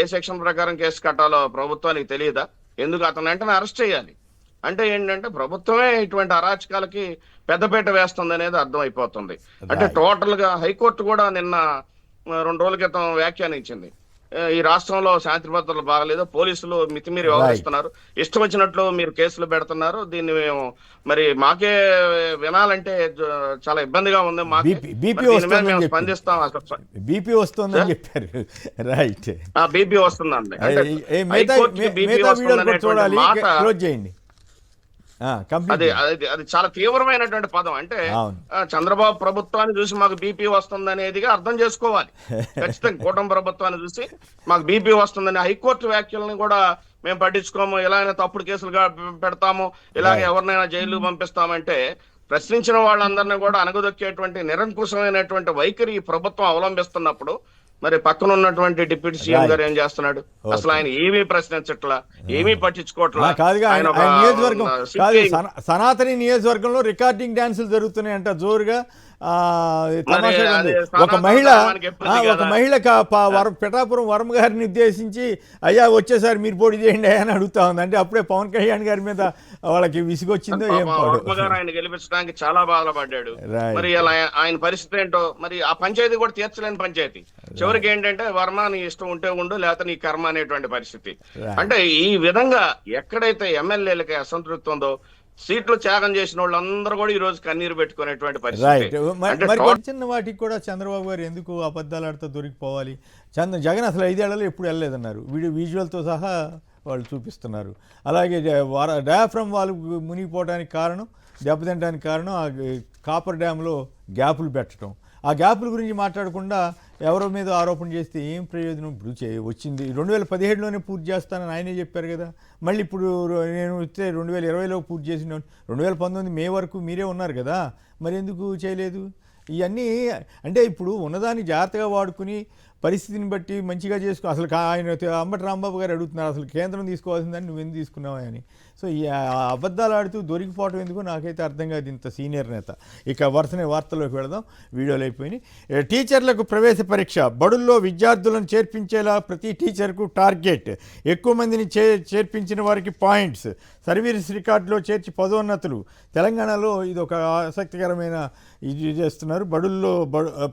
ఏ సెక్షన్ ప్రకారం కేసు కట్టాలో ప్రభుత్వానికి తెలియదా? ఎందుకు అతను వెంటనే అరెస్ట్ చేయాలి? అంటే ఏంటంటే ప్రభుత్వమే ఇటువంటి అరాచకాలకి పెద్దపీట వేస్తుంది అనేది అర్థమైపోతుంది. అంటే టోటల్ గా హైకోర్టు కూడా నిన్న 2 రోజుల క్రితం వ్యాఖ్యానించింది, ఈ రాష్ట్రంలో శాంతి భద్రతలు బాగలేదు, పోలీసులు మితిమీరి వ్యవహరిస్తున్నారు, ఇష్టం వచ్చినట్లు మీరు కేసులు పెడుతున్నారు, దీన్ని మేము మరి మాకే వినాలంటే చాలా ఇబ్బందిగా ఉంది, మేము స్పందిస్తాం. బీపీ వస్తుందని చెప్పారు. రైట్, బీపీ వస్తుందండి. అది చాలా తీవ్రమైనటువంటి పదం. అంటే చంద్రబాబు ప్రభుత్వాన్ని చూసి మాకు బీపీ వస్తుంది అనేదిగా అర్థం చేసుకోవాలి. ఖచ్చితంగా కూటమి ప్రభుత్వాన్ని చూసి మాకు బీపీ వస్తుందని హైకోర్టు వ్యాఖ్యలను కూడా మేము పట్టించుకోము, ఇలాగైనా తప్పుడు కేసులుగా పెడతాము, ఇలాగ ఎవరినైనా జైలు పంపిస్తామంటే ప్రశ్నించిన వాళ్ళందరినీ కూడా అనగదొక్కేటువంటి నిరంకుశమైనటువంటి వైఖరి ఈ ప్రభుత్వం అవలంబిస్తున్నప్పుడు మరి పక్కన ఉన్నటువంటి డిప్యూటీ సీఎం Right. గారు ఏం చేస్తున్నాడు? అసలు ఆయన ఏమీ ప్రశ్నించట్లా, ఏమీ పట్టించుకోవట్లా. కాదుగా ఆయన ఒక నియోజకవర్గం కాదు, sitting- సనాతని నియోజకవర్గంలో రికార్డింగ్ డాన్సులు జరుగుతున్నాయంట జోరుగా. తమాషాగా ఉంది. అదే ఒక సనాతన మహిళ ధర్మానికి ఎప్పుడు ఒక కదా. మహిళ పిఠాపురం వర్మ గారిని ఉద్దేశించి అయ్యా వచ్చేసారి మీరు పోటీ చేయండి అని అడుగుతా ఉంది. అంటే అప్పుడే పవన్ కళ్యాణ్ గారి మీద వాళ్ళకి విసిగొచ్చిందో ఏం పాపం పాడు. వర్మ గారు ఆయన గెలిపించడానికి చాలా బాధపడ్డాడు. Right. మరి అలా ఆయన పరిస్థితి ఏంటో, మరి ఆ పంచాయతీ కూడా తీర్చలేని పంచాయతీ. చివరికి ఏంటంటే వర్మ నీ ఇష్టం ఉంటే ఉండు, లేకపోతే నీ కర్మ అనేటువంటి పరిస్థితి. Right. అంటే ఈ విధంగా ఎక్కడైతే ఎమ్మెల్యేలకి అసంతృప్తి ఉందో, సీట్లు త్యాగం చేసిన వాళ్ళందరూ కూడా ఈ రోజు కన్నీరు పెట్టుకునేటువంటి పరిస్థితి. రైట్. అంటే మరి చిన్న వాటికి కూడా చంద్రబాబు గారు ఎందుకు అబద్ధాలు ఆడుతూ దొరికిపోవాలి? జగన్ అసలు 5 ఏళ్లలో ఎప్పుడు వెళ్ళలేదన్నారు. విజువల్తో సహా వాళ్ళు చూపిస్తున్నారు. అలాగే డయాఫ్రమ్ వాళ్ళు మునిగిపోవడానికి కారణం, దెబ్బతింటానికి కారణం ఆ కాపర్ డ్యాంలో గ్యాపులు పెట్టడం. ఆ గ్యాపుల గురించి మాట్లాడకుండా ఎవరో మీద ఆరోపణ చేస్తే ఏం ప్రయోజనం? ఇప్పుడు వచ్చింది 2017లోనే పూర్తి చేస్తానని ఆయనే చెప్పారు కదా. మళ్ళీ ఇప్పుడు నేను వస్తే 2020లో పూర్తి చేసిన 2019 మే వరకు మీరే ఉన్నారు కదా, మరి ఎందుకు చేయలేదు? ఇవన్నీ అంటే ఇప్పుడు ఉన్నదాన్ని జాగ్రత్తగా వాడుకుని పరిస్థితిని బట్టి మంచిగా చేసుకో. అసలు ఆయన అంబటి రాంబాబు గారు అడుగుతున్నారు, అసలు కేంద్రం తీసుకోవాల్సిందని నువ్వెందుకు తీసుకున్నావా అని. సో ఈ అబద్ధాలు ఆడుతూ దొరికిపోవటం ఎందుకు నాకైతే అర్థం కాదు ఇంత సీనియర్ నేత. ఇక వరుసనే వార్తల్లోకి వెళదాం, వీడియోలు అయిపోయినాయి. టీచర్లకు ప్రవేశ పరీక్ష, బడుల్లో విద్యార్థులను చేర్పించేలా ప్రతి టీచర్కు టార్గెట్, ఎక్కువ మందిని చేర్పించిన వారికి పాయింట్స్, సర్వీస్ రికార్డులో చేర్చి పదోన్నతులు. తెలంగాణలో ఇది ఒక ఆసక్తికరమైన ఇది చేస్తున్నారు.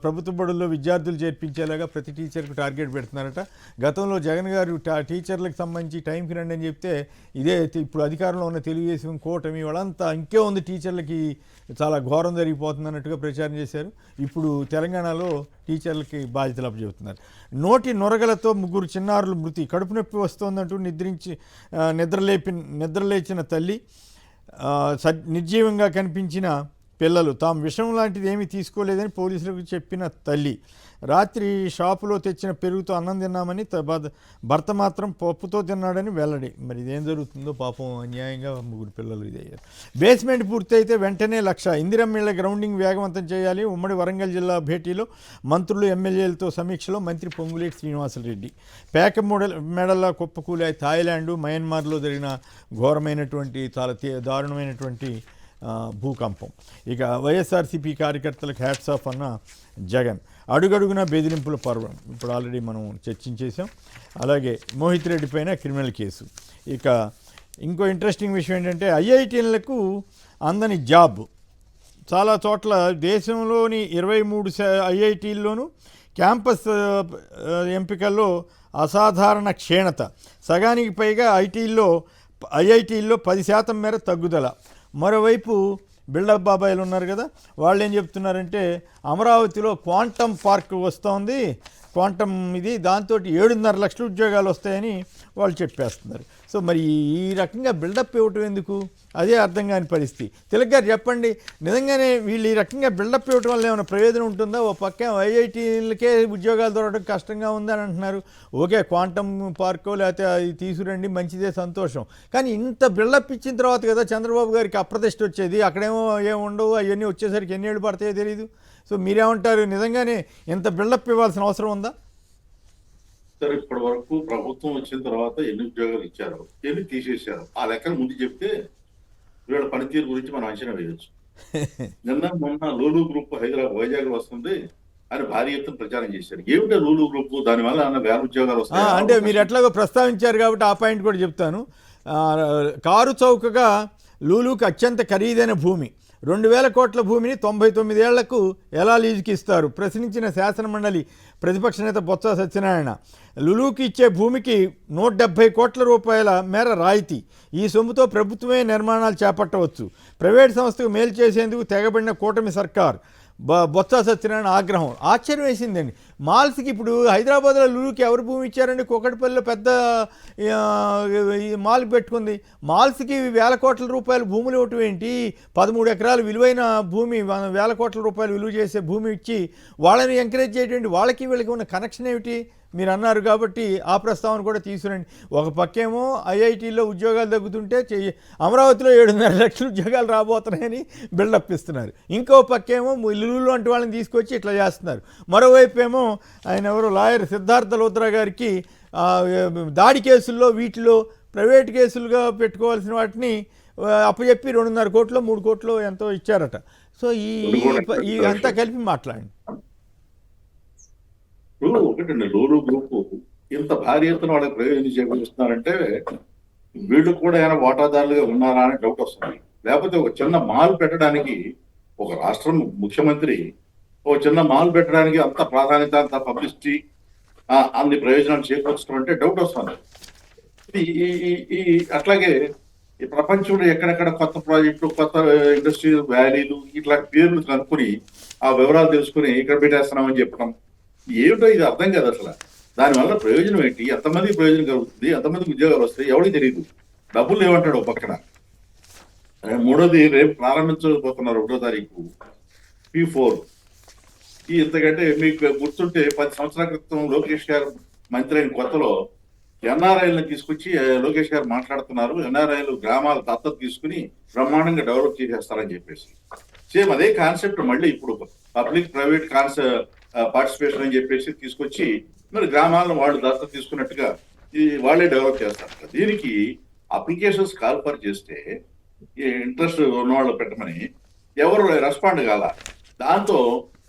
ప్రభుత్వ బడుల్లో విద్యార్థులు చేర్పించేలాగా ప్రతి టీచర్కు టార్గెట్ పెడుతున్నారట. గతంలో జగన్ గారు టీచర్లకు సంబంధించి టైంకి రండి అని చెప్తే ఇదే ఇప్పుడు అధికారంలో ఉన్న తెలుగుదేశం కూటమి వాళ్ళంతా ఇంకే ఉంది, టీచర్లకి చాలా ఘోరం జరిగిపోతుంది అన్నట్టుగా ప్రచారం చేశారు. ఇప్పుడు తెలంగాణలో టీచర్లకి బాధ్యతలు అప్పచెబుతున్నారు. నోటి నొరగలతో 3 చిన్నారులు మృతి, కడుపు నొప్పి వస్తోందంటూ నిద్రలేచిన తల్లి, నిర్జీవంగా కనిపించిన పిల్లలు, తాము విషం లాంటిది ఏమీ తీసుకోలేదని పోలీసులకు చెప్పిన తల్లి, రాత్రి షాపులో తెచ్చిన పెరుగుతో అన్నం తిన్నామని భర్త మాత్రం పప్పుతో తిన్నాడని వెల్లడి. మరి ఇదేం జరుగుతుందో పాపం, అన్యాయంగా 3 పిల్లలు ఇదయ్యారు. బేస్మెంట్ పూర్తయితే వెంటనే 1,00,000 ఇందిరమ్మిళ్ల గ్రౌండింగ్ వేగవంతం చేయాలి. ఉమ్మడి వరంగల్ జిల్లా భేటీలో మంత్రులు ఎమ్మెల్యేలతో సమీక్షలో మంత్రి పొంగులేటి శ్రీనివాసరెడ్డి. పేక మెడల్లా కుప్పకూలాయి థాయిలాండ్, మయన్మార్లో జరిగిన ఘోరమైనటువంటి చాలా దారుణమైనటువంటి భూకంపం. ఇక వైఎస్ఆర్సీపీ కార్యకర్తలకు హ్యాట్స్ ఆఫ్ అన్న జగన్. అడుగడుగున బెదిరింపుల పర్వం ఇప్పుడు ఆల్రెడీ మనం చర్చించేసాం. అలాగే మోహిత్ రెడ్డి పైన క్రిమినల్ కేసు. ఇక ఇంకో ఇంట్రెస్టింగ్ విషయం ఏంటంటే ఐఐటీలకు అందని జాబ్. చాలా చోట్ల దేశంలోని 23 ఐఐటీల్లోనూ క్యాంపస్ ఎంపికల్లో అసాధారణ క్షీణత. సగానికి పైగా ఐఐటీల్లో 10% మేర తగ్గుదల. మరోవైపు బిల్డప్ బాబాయిలు ఉన్నారు కదా, వాళ్ళు ఏం చెప్తున్నారంటే అమరావతిలో క్వాంటమ్ పార్క్ వస్తోంది, క్వాంటమ్ ఇది, దాంతో 7.5 లక్షల ఉద్యోగాలు వస్తాయని వాళ్ళు చెప్పేస్తున్నారు. సో మరి ఈ రకంగా బిల్డప్ ఇవ్వటం ఎందుకు, అదే అర్థం కాని పరిస్థితి. తిలక్ గారు చెప్పండి, నిజంగానే వీళ్ళు ఈ రకంగా బిల్డప్ ఇవ్వటం వల్ల ఏమైనా ప్రయోజనం ఉంటుందా? ఓ పక్క ఐఐటీలకే ఉద్యోగాలు దొరకడం కష్టంగా ఉందని అంటున్నారు. ఓకే, క్వాంటమ్ పార్కో లేకపోతే అది తీసుకురండి, మంచిదే, సంతోషం. కానీ ఇంత బిల్డప్ ఇచ్చిన తర్వాత కదా చంద్రబాబు గారికి అప్రతిష్ట వచ్చేది. అక్కడేమో ఏముండవు, అవన్నీ వచ్చేసరికి ఎన్ని ఏళ్ళు పడతాయో తెలియదు. సో మీరేమంటారు, నిజంగానే ఇంత బిల్డప్ ఇవ్వాల్సిన అవసరం ఉందా? సార్, ఇప్పటి వరకు ప్రభుత్వం వచ్చిన తర్వాత ఎన్ని ఉద్యోగాలు ఇచ్చారు, ఎన్ని తీసేశారు, ఆ లెక్కలు ముందు చెప్తే వీళ్ళ పనితీరు గురించి మనం అంచనా వేయొచ్చు. మొన్న లూలు గ్రూప్ వైజాగ్ వస్తుంది అని భారీ ఎత్తున ప్రచారం చేశారు. ఏమిటో లూలు గ్రూప్, దానివల్ల వేల ఉద్యోగాలు వస్తాయి అంటే మీరు ఎట్లాగో ప్రస్తావించారు కాబట్టి ఆ పాయింట్ కూడా చెప్తాను. కారు చౌకగా లూలుకు అత్యంత ఖరీదైన భూమి, 2,000 కోట్ల భూమిని 99 ఏళ్లకు ఎలా లీజుకి ఇస్తారు? ప్రశ్నించిన శాసనమండలి ప్రతిపక్ష నేత బొత్స సత్యనారాయణ. లులుకి ఇచ్చే భూమికి 170 కోట్ల రూపాయల మేర రాయితీ. ఈ సొమ్ముతో ప్రభుత్వమే నిర్మాణాలు చేపట్టవచ్చు. ప్రైవేట్ సంస్థకు మేలు చేసేందుకు తెగబడిన కూటమి సర్కార్. బొత్స సత్యనారాయణ ఆగ్రహం. ఆశ్చర్యం వేసిందండి. మాల్స్కి ఇప్పుడు హైదరాబాద్లో లులుకి ఎవరు భూమి ఇచ్చారండి? కూకట్పల్లిలో పెద్ద మాల్ పెట్టుకుంది. మాల్స్కి 1,000 కోట్ల రూపాయల భూములు ఇవ్వటం ఏంటి? 13 ఎకరాలు విలువైన భూమి, 1,000 కోట్ల రూపాయలు విలువ చేసే భూమి ఇచ్చి వాళ్ళని ఎంకరేజ్ చేయటండి. వాళ్ళకి వీళ్ళకి ఉన్న కనెక్షన్ ఏమిటి? మీరు అన్నారు కాబట్టి ఆ ప్రస్తావన కూడా తీసుకురండి. ఒక పక్కేమో ఐఐటీలో ఉద్యోగాలు తగ్గుతుంటే అమరావతిలో 7.5 లక్షల ఉద్యోగాలు రాబోతున్నాయని బిల్డప్ ఇస్తున్నారు. ఇంకో పక్కేమో లులు లాంటి వాళ్ళని తీసుకొచ్చి ఇట్లా చేస్తున్నారు. మరోవైపు ఏమో ఏమో ఆయన ఎవరు లాయర్ సిద్ధార్థ లోత్రా గారికి దాడి కేసుల్లో వీటిలో ప్రైవేట్ కేసులుగా పెట్టుకోవాల్సిన వాటిని అప్పచెప్పి 2.5 కోట్లు 3 కోట్లు ఎంతో ఇచ్చారట. సో ఈ అంతా కలిపి మాట్లాడండి. ఒకటండి, లూలు గ్రూప్ ఇంత భారీ ఎత్తున వాళ్ళకి ప్రయోజనం చేకూరుస్తున్నారంటే వీళ్ళు కూడా ఏమైనా వాటాదారులుగా ఉన్నారా అని డౌట్ వస్తుంది. లేకపోతే ఒక చిన్న మాల్ పెట్టడానికి ఒక రాష్ట్రం ముఖ్యమంత్రి ఒక చిన్న మాల్ పెట్టడానికి అంత ప్రాధాన్యత, అంత పబ్లిసిటీ, అన్ని ప్రయోజనాలు చేకూర్చడం అంటే డౌట్ వస్తుంది. అట్లాగే ఈ ప్రపంచంలో ఎక్కడెక్కడ కొత్త ప్రాజెక్టులు, కొత్త ఇండస్ట్రియల్ వ్యాలీలు ఇట్లా పేర్లు కనుక్కొని ఆ వివరాలు తెలుసుకుని ఇక్కడ పెట్టేస్తున్నామని చెప్పడం ఏమిటో ఇది అర్థం కాదు అసలు. దానివల్ల ప్రయోజనం ఏంటి, ఎంతమందికి ప్రయోజనం కలుగుతుంది, ఎంతమందికి ఉద్యోగాలు వస్తాయి ఎవరికి తెలియదు. డబ్బులు లేవంటాడు ఒక పక్కన. మూడోది రేపు ప్రారంభించబోతున్నారు 1వ తారీఖు P4. ఇంతకంటే మీకు గుర్తుంటే 10 సంవత్సరాల క్రితం లోకేష్ గారు మంత్రి అయిన కొత్తలో ఎన్ఆర్ఐలను తీసుకొచ్చి లోకేష్ గారు మాట్లాడుతున్నారు, ఎన్ఆర్ఐలు గ్రామాల దత్తత తీసుకుని బ్రహ్మాండంగా డెవలప్ చేసేస్తారని చెప్పేసి. సేమ్ అదే కాన్సెప్ట్ మళ్ళీ ఇప్పుడు పబ్లిక్ ప్రైవేట్ పార్టిసిపేషన్ అని చెప్పేసి తీసుకొచ్చి మరి గ్రామాలను వాళ్ళు దత్తత తీసుకున్నట్టుగా వాళ్ళే డెవలప్ చేస్తారు. దీనికి అప్లికేషన్స్ కాల్ఫర్ చేస్తే ఇంట్రెస్ట్ ఉన్నవాళ్ళు పెట్టమని ఎవరు రెస్పాండ్ కాల. దాంతో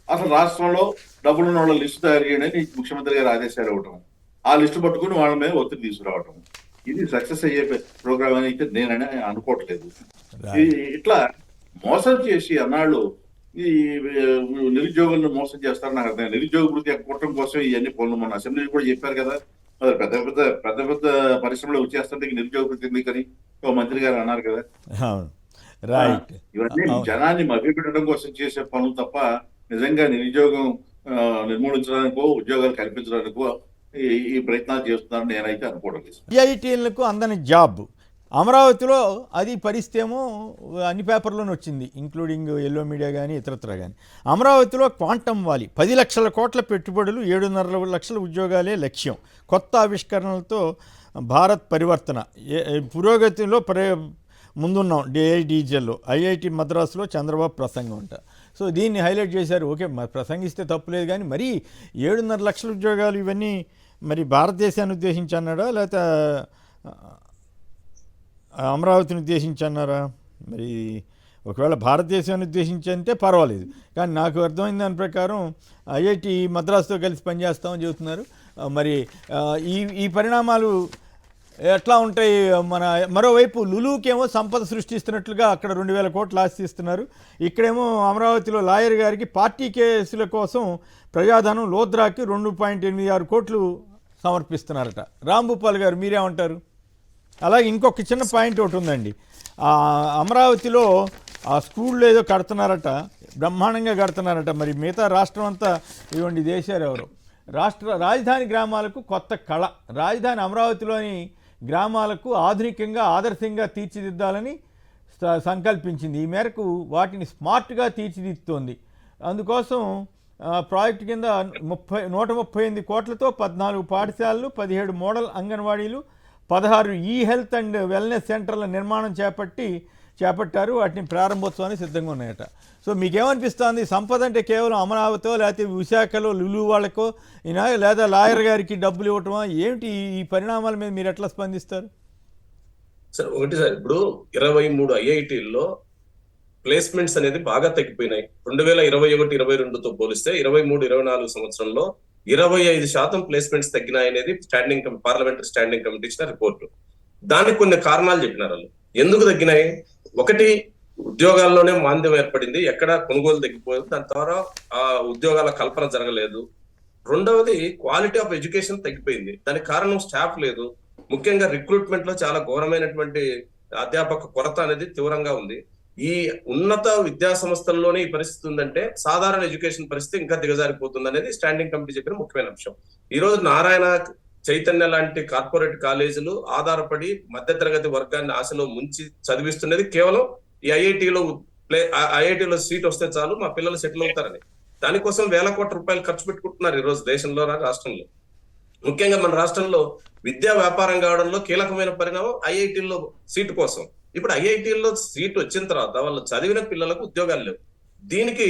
అసలు రాష్ట్రంలో డబ్బులు ఉన్న వాళ్ళ లిస్టు తయారు చేయడానికి ముఖ్యమంత్రి గారు ఆదేశాలు ఇవ్వటం, ఆ లిస్టు పట్టుకుని వాళ్ళ మీద ఒత్తిడి తీసుకురావటం, ఇది సక్సెస్ అయ్యే ప్రోగ్రామ్ అని అయితే నేనని అనుకోవట్లేదు. ఇట్లా మోసం చేసి అన్నాళ్ళు ఈ నిరుద్యోగులను మోసం చేస్తారని నాకు అర్థం. నిరుద్యోగ వృత్తి ఎక్కడం కోసం ఇవన్నీ పనులు మొన్న అసెంబ్లీ కూడా చెప్పారు కదా. పెద్ద పెద్ద పరిశ్రమలు వచ్చేస్తుంటే నిరుద్యోగ వృత్తి ఎందుకని ఒక మంత్రి గారు అన్నారు కదా. ఇవన్నీ జనాన్ని మభ్యపెట్టడం కోసం చేసే పనులు తప్ప నిజంగా నిరుద్యోగం నిర్మూలించడానికో ఉద్యోగాలు కల్పించడానికో ఈ ప్రయత్నాలు చేస్తున్నారని నేనైతే అనుకోవడం లేదు. ఐఐటీలకు అందని జాబ్ అమరావతిలో అది పరిస్థితి ఏమో అన్ని పేపర్లోనే వచ్చింది, ఇంక్లూడింగ్ ఎల్లో మీడియా కానీ ఇతరత్ర కానీ. అమరావతిలో క్వాంటమ్ వాలి 10 లక్షల కోట్ల పెట్టుబడులు, 7.5 లక్షల ఉద్యోగాలే లక్ష్యం. కొత్త ఆవిష్కరణలతో భారత్ పరివర్తన పురోగతిలో ముందున్నాం. DIDGలో ఐఐటి మద్రాసులో చంద్రబాబు ప్రసంగం అంట. సో దీన్ని హైలైట్ చేశారు. ఓకే, ప్రసంగిస్తే తప్పులేదు, కానీ మరీ 7.5 లక్షల ఉద్యోగాలు ఇవన్నీ మరి భారతదేశాన్ని ఉద్దేశించి అన్నాడా లేకపోతే అమరావతిని ఉద్దేశించి అన్నారా? మరి ఒకవేళ భారతదేశాన్ని ఉద్దేశించి అంటే పర్వాలేదు, కానీ నాకు అర్థమైన దాని ప్రకారం ఐఐటి మద్రాసుతో కలిసి పనిచేస్తామని చెబుతున్నారు. మరి ఈ పరిణామాలు ఎట్లా ఉంటాయి? మరోవైపు లులుకేమో సంపద సృష్టిస్తున్నట్లుగా అక్కడ 2,000 కోట్లు ఆశిస్తున్నారు. ఇక్కడేమో అమరావతిలో లాయర్ గారికి పార్టీ కేసుల కోసం ప్రజాధనం లోద్రాకి 2.86 కోట్లు సమర్పిస్తున్నారట. రాంభూపాల్ గారు మీరేమంటారు? అలాగే ఇంకొక చిన్న పాయింట్ ఒకటి ఉందండి. అమరావతిలో ఆ స్కూళ్ళు ఏదో కడుతున్నారట, బ్రహ్మాండంగా కడుతున్నారట. మరి మిగతా రాష్ట్రం అంతా ఇవ్వండి దేశారు ఎవరు రాజధాని గ్రామాలకు కొత్త కళ. రాజధాని అమరావతిలోని గ్రామాలకు ఆధునికంగా ఆదర్శంగా తీర్చిదిద్దాలని సంకల్పించింది. ఈ మేరకు వాటిని స్మార్ట్గా తీర్చిదిద్దుతోంది. అందుకోసం ప్రాజెక్టు కింద 138 కోట్లతో 14 పాఠశాలలు, 17 మోడల్ అంగన్వాడీలు, 16 హెల్త్ అండ్ వెల్నెస్ సెంటర్ల నిర్మాణం చేపట్టారు. వాటిని ప్రారంభోత్సవానికి సిద్ధంగా ఉన్నాయట. సో మీకేమనిపిస్తుంది? సంపద అంటే కేవలం అమరావతితో లేకపోతే విశాఖలో లులు వాళ్ళకో లేదా లాయర్ గారికి డబ్బులు ఇవ్వటమా ఏమిటి? ఈ పరిణామాల మీద మీరు ఎట్లా స్పందిస్తారు? సార్ ఒకటి సార్, ఇప్పుడు 23 ఐఐటీల్లో ప్లేస్మెంట్స్ అనేది బాగా తగ్గిపోయినాయి. 2021-22తో పోలిస్తే 23-24 సంవత్సరంలో 25% ప్లేస్మెంట్స్ తగ్గినాయి అనేది పార్లమెంటరీ స్టాండింగ్ కమిటీ ఇచ్చిన రిపోర్టు. దానికి కొన్ని కారణాలు చెప్పినారు వాళ్ళు. ఎందుకు తగ్గినాయి? ఒకటి, ఉద్యోగాల్లోనే మాంద్యం ఏర్పడింది, ఎక్కడ కొనుగోలు తగ్గిపోయింది, దాని ద్వారా ఆ ఉద్యోగాల కల్పన జరగలేదు. రెండవది, క్వాలిటీ ఆఫ్ ఎడ్యుకేషన్ తగ్గిపోయింది. దానికి కారణం స్టాఫ్ లేదు. ముఖ్యంగా రిక్రూట్మెంట్ లో చాలా ఘోరమైనటువంటి అధ్యాపక కొరత అనేది తీవ్రంగా ఉంది. ఈ ఉన్నత విద్యా సంస్థల్లోనే ఈ పరిస్థితి ఉందంటే సాధారణ ఎడ్యుకేషన్ పరిస్థితి ఇంకా దిగజారిపోతుంది అనేది స్టాండింగ్ కమిటీ చెప్పిన ముఖ్యమైన అంశం. ఈ రోజు నారాయణ, చైతన్య లాంటి కార్పొరేట్ కాలేజీలు ఆధారపడి మధ్యతరగతి వర్గాన్ని ఆశలో ముంచి చదివిస్తున్నది కేవలం ఈ ఐఐటీలో సీట్ వస్తే చాలు మా పిల్లలు సెటిల్ అవుతారని. దానికోసం వేల కోట్ల రూపాయలు ఖర్చు పెట్టుకుంటున్నారు ఈ రోజు దేశంలో, రాష్ట్రంలో. ముఖ్యంగా మన రాష్ట్రంలో విద్యా వ్యాపారం కావడంలో కీలకమైన పరిణామం ఐఐటీల్లో సీటు కోసం. ఇప్పుడు ఐఐటీల్లో సీట్ వచ్చిన తర్వాత వాళ్ళు చదివిన పిల్లలకు ఉద్యోగాలు లేవు. దీనికి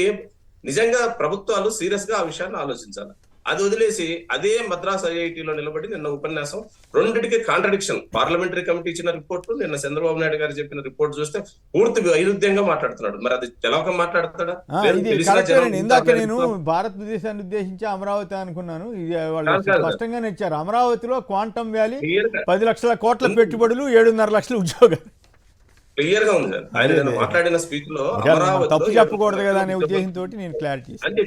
నిజంగా ప్రభుత్వాలు సీరియస్ గా ఆ విషయాన్ని ఆలోచించాలి. అది వదిలేసి అదే మద్రాస్ ఐఐటిలో నిలబడి నిన్న ఉపన్యాసం రెండింటికి కాంట్రడిక్షన్. పార్లమెంటరీ కమిటీ ఇచ్చిన రిపోర్ట్, నిన్న చంద్రబాబు నాయుడు గారు చెప్పిన రిపోర్ట్ చూస్తే పూర్తి వైరుధ్యంగా మాట్లాడుతున్నాడు. మరి అది తెలవక మాట్లాడతాడా? ఇది కరెక్టే. ఇందాక నేను భారతదేశాన్ని ఉద్దేశించి అమరావతి అనుకున్నాను. ఇది వాళ్ళు స్పష్టంగానే ఇచ్చారు. అమరావతిలో క్వాంటమ్ వ్యాలీ 10 లక్షల కోట్ల పెట్టుబడులు, 7.5 లక్షల ఉద్యోగాలు. క్లియర్ గా ఉంది సార్. ఆయన మాట్లాడిన స్పీచ్ లో తప్పు చెప్పకూడదు కదా అనే ఉద్దేశంతో నేను క్లారిటీ అంటే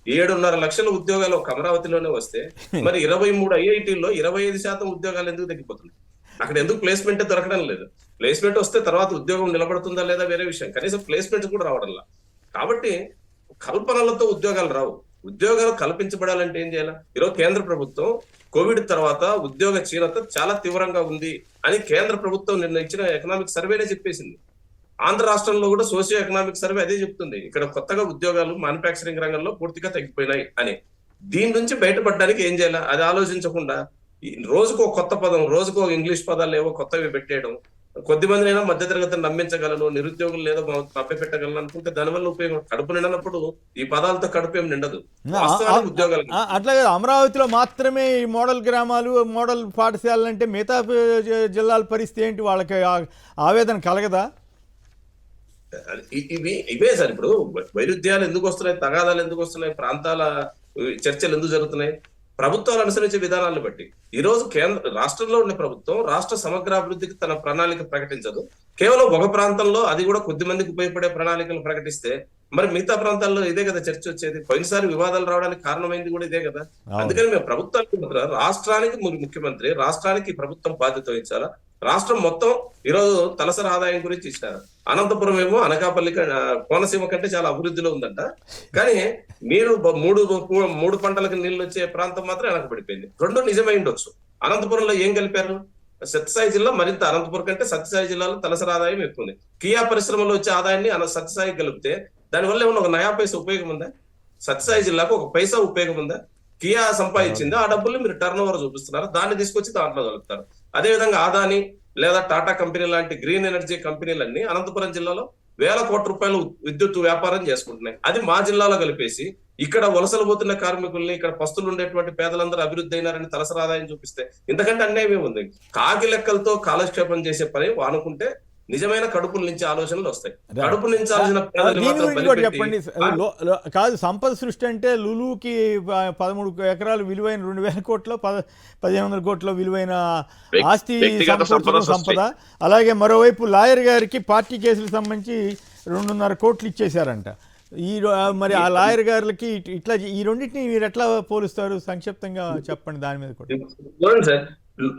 7.5 లక్షల ఉద్యోగాలు ఒక అమరావతిలోనే వస్తే మరి 23 ఐఐటీల్లో 25% ఉద్యోగాలు ఎందుకు తగ్గిపోతుంది? అక్కడ ఎందుకు ప్లేస్మెంట్ దొరకడం లేదు? ప్లేస్మెంట్ వస్తే తర్వాత ఉద్యోగం నిలబడుతుందా లేదా వేరే విషయం, కనీసం ప్లేస్మెంట్ కూడా రావడంలా. కాబట్టి కల్పనలతో ఉద్యోగాలు రావు. ఉద్యోగాలు కల్పించబడాలంటే ఏం చేయాలి? ఈరోజు కేంద్ర ప్రభుత్వం కోవిడ్ తర్వాత ఉద్యోగ క్షీణత చాలా తీవ్రంగా ఉంది అని కేంద్ర ప్రభుత్వం నిన్న ఇచ్చిన ఎకనామిక్ సర్వేనే చెప్పేసింది. ఆంధ్ర రాష్ట్రంలో కూడా సోషియో ఎకనామిక్ సర్వే అదే చెప్తుంది. ఇక్కడ కొత్తగా ఉద్యోగాలు మ్యానుఫ్యాక్చరింగ్ రంగంలో పూర్తిగా తగ్గిపోయినాయి అని. దీని నుంచి బయటపడడానికి ఏం చేయాలి అది ఆలోచించకుండా రోజుకో కొత్త పదం, రోజుకో ఇంగ్లీష్ పదాలు ఏవో కొత్తవి పెట్టేయడం, కొద్ది మందినైనా మధ్యతరగతిని నమ్మించగలను, నిరుద్యోగులు లేదో మభ్య పెట్టగలను అనుకుంటే దానివల్ల ఉపయోగం. కడుపు నిండినప్పుడు ఈ పదాలతో కడుపు ఏం నిండదు. ఉద్యోగాలు అట్లాగే అమరావతిలో మాత్రమే ఈ మోడల్ గ్రామాలు, మోడల్ పాఠశాలలు అంటే మిగతా జిల్లాల పరిస్థితి ఏంటి? వాళ్ళకి ఆవేదన కలగదా? ఇవే సార్. ఇప్పుడు వైరుధ్యాలు ఎందుకు వస్తున్నాయి, తగాదాలు ఎందుకు వస్తున్నాయి, ప్రాంతాల చర్చలు ఎందుకు జరుగుతున్నాయి? ప్రభుత్వాలు అనుసరించే విధానాలను బట్టి. ఈ రోజు రాష్ట్రంలో ఉన్న ప్రభుత్వం రాష్ట్ర సమగ్రాభివృద్ధికి తన ప్రణాళిక ప్రకటించదు. కేవలం ఒక ప్రాంతంలో, అది కూడా కొద్ది మందికి ఉపయోగపడే ప్రణాళికలు ప్రకటిస్తే మరి మిగతా ప్రాంతాల్లో ఇదే కదా చర్చ వచ్చేది. పోయినసారి వివాదాలు రావడానికి కారణమైంది కూడా ఇదే కదా. అందుకని మేము ప్రభుత్వానికి, రాష్ట్రానికి ముఖ్యమంత్రి, రాష్ట్రానికి ప్రభుత్వం బాధ్యత వహించాలా. రాష్ట్రం మొత్తం ఈరోజు తలసరి ఆదాయం గురించి ఇచ్చినారు. అనంతపురం ఏమో అనకాపల్లి, కోనసీమ కంటే చాలా అభివృద్ధిలో ఉందంట. కానీ మీరు మూడు పంటలకు నీళ్లు వచ్చే ప్రాంతం మాత్రం వెనకబడిపోయింది. రెండు నిజమై ఉండొచ్చు. అనంతపురంలో ఏం కలిపారు? సత్యసాయి జిల్లా మరింత అనంతపురం కంటే సత్యసాయి జిల్లాలో తలసరి ఆదాయం ఎక్కువ ఉంది. కియా పరిశ్రమలో వచ్చే ఆదాయాన్ని సత్యసాయి కలిపితే దానివల్ల ఏమన్నా 1 నయా పైసా ఉపయోగం ఉందా? సత్యసాయి జిల్లాకు 1 పైసా ఉపయోగం ఉందా? కియా సంపాదించింది, ఆ డబ్బుల్ని మీరు టర్న్ ఓవర్ చూపిస్తున్నారు, దాన్ని తీసుకొచ్చి దాంట్లో కలుపుతారు. అదేవిధంగా అదాని లేదా టాటా కంపెనీ లాంటి గ్రీన్ ఎనర్జీ కంపెనీలన్నీ అనంతపురం జిల్లాలో 1000 కోట్ల రూపాయలు విద్యుత్ వ్యాపారం చేసుకుంటున్నాయి. అది మా జిల్లాలో కలిపేసి ఇక్కడ వలసలు పోతున్న కార్మికుల్ని, ఇక్కడ పస్తులు ఉండేటువంటి పేదలందరూ అభివృద్ధి అయినారని తలసరి ఆదాయం చూపిస్తే ఇంతకంటే అన్యాయం ఏముంది? కాకి లెక్కలతో కాలక్షేపం చేసే పని అనుకుంటే నిజమైన కడుపుల నుంచి ఆలోచనలు వస్తాయి. కడుపు నుంచి చెప్పండి. కాదు, సంపద సృష్టి అంటే లులుకి 13 ఎకరాలు విలువైన 2000 కోట్ల 1500 కోట్ల విలువైన ఆస్తి సంపద. అలాగే మరోవైపు లాయర్ గారికి పార్టీ కేసులకు సంబంధించి 2.5 కోట్లు ఇచ్చేశారంట. మరి ఆ లాయర్ గారికి ఇట్లా ఈ రెండింటిని మీరు ఎట్లా పోలుస్తారు? సంక్షిప్తంగా చెప్పండి దాని మీద కూడా. చూడండి సార్,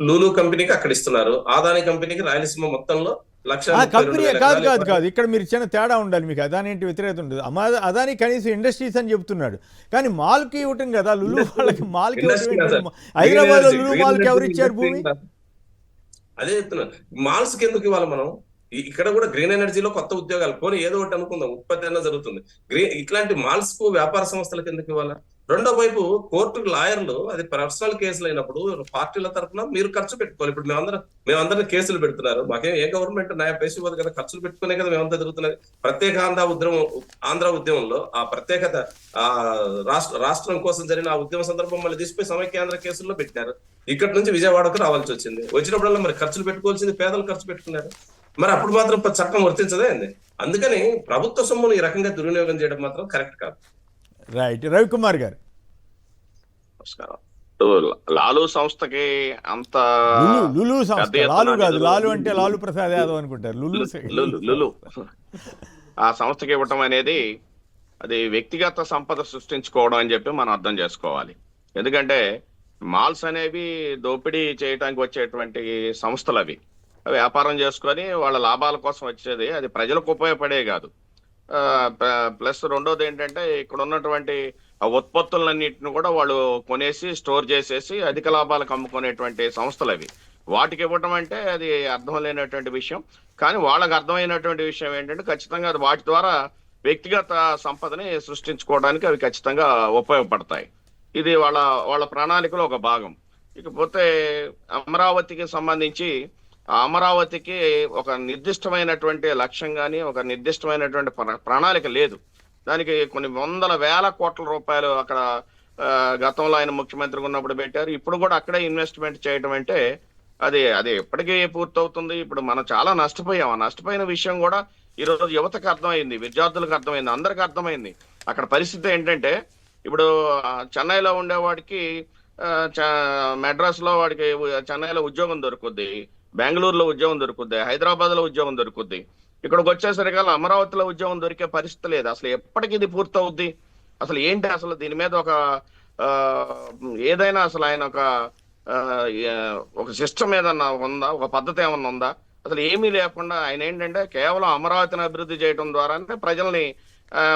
లూలు కంపెనీకి అక్కడ ఇస్తున్నారు, అదాని కంపెనీకి రాయలసీమ మొత్తంలో కంపెనీ కాదు. ఇక్కడ మీరు చిన్న తేడా ఉండాలి. మీకు అదాని ఏంటి వ్యతిరేకత ఉండదు. అదాని కనీసం ఇండస్ట్రీస్ అని చెప్తున్నాడు, కానీ మాల్కి ఇవ్వటం కదా. లులు వాళ్ళకి మాల్కి హైదరాబాద్ లో లులు మాల్కి ఎవరు ఇచ్చారు భూమి? అదే చెప్తున్నాను. మాల్స్ కి ఎందుకు ఇవ్వాలి మనం? ఇక్కడ కూడా గ్రీన్ ఎనర్జీలో కొత్త ఉద్యోగాలు పోనీ ఏదో ఒకటి అనుకుందాం, ఉత్పత్తి అన్న జరుగుతుంది. ఇట్లాంటి మాల్స్ కు వ్యాపార సంస్థలకు ఎందుకు ఇవ్వాలా? రెండో వైపు కోర్టుకు లాయర్లు అది పర్సనల్ కేసులు అయినప్పుడు పార్టీల తరఫున మీరు ఖర్చు పెట్టుకోవాలి. ఇప్పుడు మేమందరం కేసులు పెడుతున్నారు, మాకేం ఏ గవర్నమెంట్ న్యాయ పేసి ఇవ్వదు కదా, ఖర్చులు పెట్టుకునే కదా మేమంతా జరుగుతున్నది. ప్రత్యేక ఆంధ్ర ఉద్యమంలో ఆ ప్రత్యేకత రాష్ట్రం కోసం జరిగిన ఆ ఉద్యమ సందర్భం మళ్ళీ తీసుకుపోయి సమైక్యాంధ్ర కేసుల్లో పెట్టినారు. ఇక్కడ నుంచి విజయవాడకు రావాల్సి వచ్చింది. వచ్చినప్పుడల్లా మరి ఖర్చులు పెట్టుకోవాల్సింది పేదలు ఖర్చు పెట్టుకున్నారు. మరి అప్పుడు మాత్రం చట్టం వర్తించదే అండి. అందుకని ప్రభుత్వ సొమ్మును ఈ రకంగా దుర్వినియోగం చేయడం మాత్రం కరెక్ట్ కాదు. రైట్. రవికుమార్ గారు, నమస్కారం. లాలు సంస్థకి అంత లులు సంస్థ, లాలు కాదు, లాలు అంటే లాలు ప్రసాద్ యాదవ్ అనుకుంటారు. లులు ఆ సంస్థకి ఇవ్వటం అనేది అది వ్యక్తిగత సంపద సృష్టించుకోవడం అని చెప్పి మనం అర్థం చేసుకోవాలి. ఎందుకంటే మాల్స్ అనేవి దోపిడీ చేయడానికి వచ్చేటువంటి సంస్థలు. అవి వ్యాపారం చేసుకొని వాళ్ళ లాభాల కోసం వచ్చేది, అది ప్రజలకు ఉపయోగపడే కాదు. ప్లస్ రెండోది ఏంటంటే ఇక్కడ ఉన్నటువంటి ఉత్పత్తులన్నింటిని కూడా వాళ్ళు కొనేసి స్టోర్ చేసేసి అధిక లాభాలకు అమ్ముకునేటువంటి సంస్థలు అవి. వాటికి ఇవ్వటం అంటే అది అర్థం లేనటువంటి విషయం. కానీ వాళ్ళకి అర్థమైనటువంటి విషయం ఏంటంటే ఖచ్చితంగా అది వాటి ద్వారా వ్యక్తిగత సంపదని సృష్టించుకోవడానికి అవి ఖచ్చితంగా ఉపయోగపడతాయి. ఇది వాళ్ళ ప్రణాళికలో ఒక భాగం. ఇకపోతే అమరావతికి సంబంధించి, అమరావతికి ఒక నిర్దిష్టమైనటువంటి లక్ష్యం కానీ ఒక నిర్దిష్టమైనటువంటి ప్రణాళిక లేదు. దానికి కొన్ని 100,000 కోట్ల రూపాయలు అక్కడ గతంలో ఆయన ముఖ్యమంత్రిగా ఉన్నప్పుడు పెట్టారు. ఇప్పుడు కూడా అక్కడే ఇన్వెస్ట్మెంట్ చేయడం అంటే అది ఎప్పటికీ పూర్తవుతుంది. ఇప్పుడు మనం చాలా నష్టపోయాం. ఆ నష్టపోయిన విషయం కూడా ఈ రోజు యువతకు అర్థమైంది, విద్యార్థులకు అర్థమైంది, అందరికి అర్థమైంది. అక్కడ పరిస్థితి ఏంటంటే ఇప్పుడు చెన్నైలో ఉండేవాడికి మెడ్రాస్ లో వాడికి చెన్నైలో ఉద్యోగం దొరుకుద్ది, బెంగళూరులో ఉద్యోగం దొరుకుద్ది, హైదరాబాద్ లో ఉద్యోగం దొరుకుద్ది. ఇక్కడికి వచ్చేసరికల్లా అమరావతిలో ఉద్యోగం దొరికే పరిస్థితి లేదు. అసలు ఎప్పటికి ఇది పూర్తవుద్ది? అసలు ఏంటి అసలు దీని మీద ఆ, ఏదైనా అసలు ఆయన ఒక సిస్టమ్ ఏదన్నా ఉందా, ఒక పద్ధతి ఏమన్నా ఉందా? అసలు ఏమీ లేకుండా ఆయన ఏంటంటే కేవలం అమరావతిని అభివృద్ధి చేయడం ద్వారానే ప్రజల్ని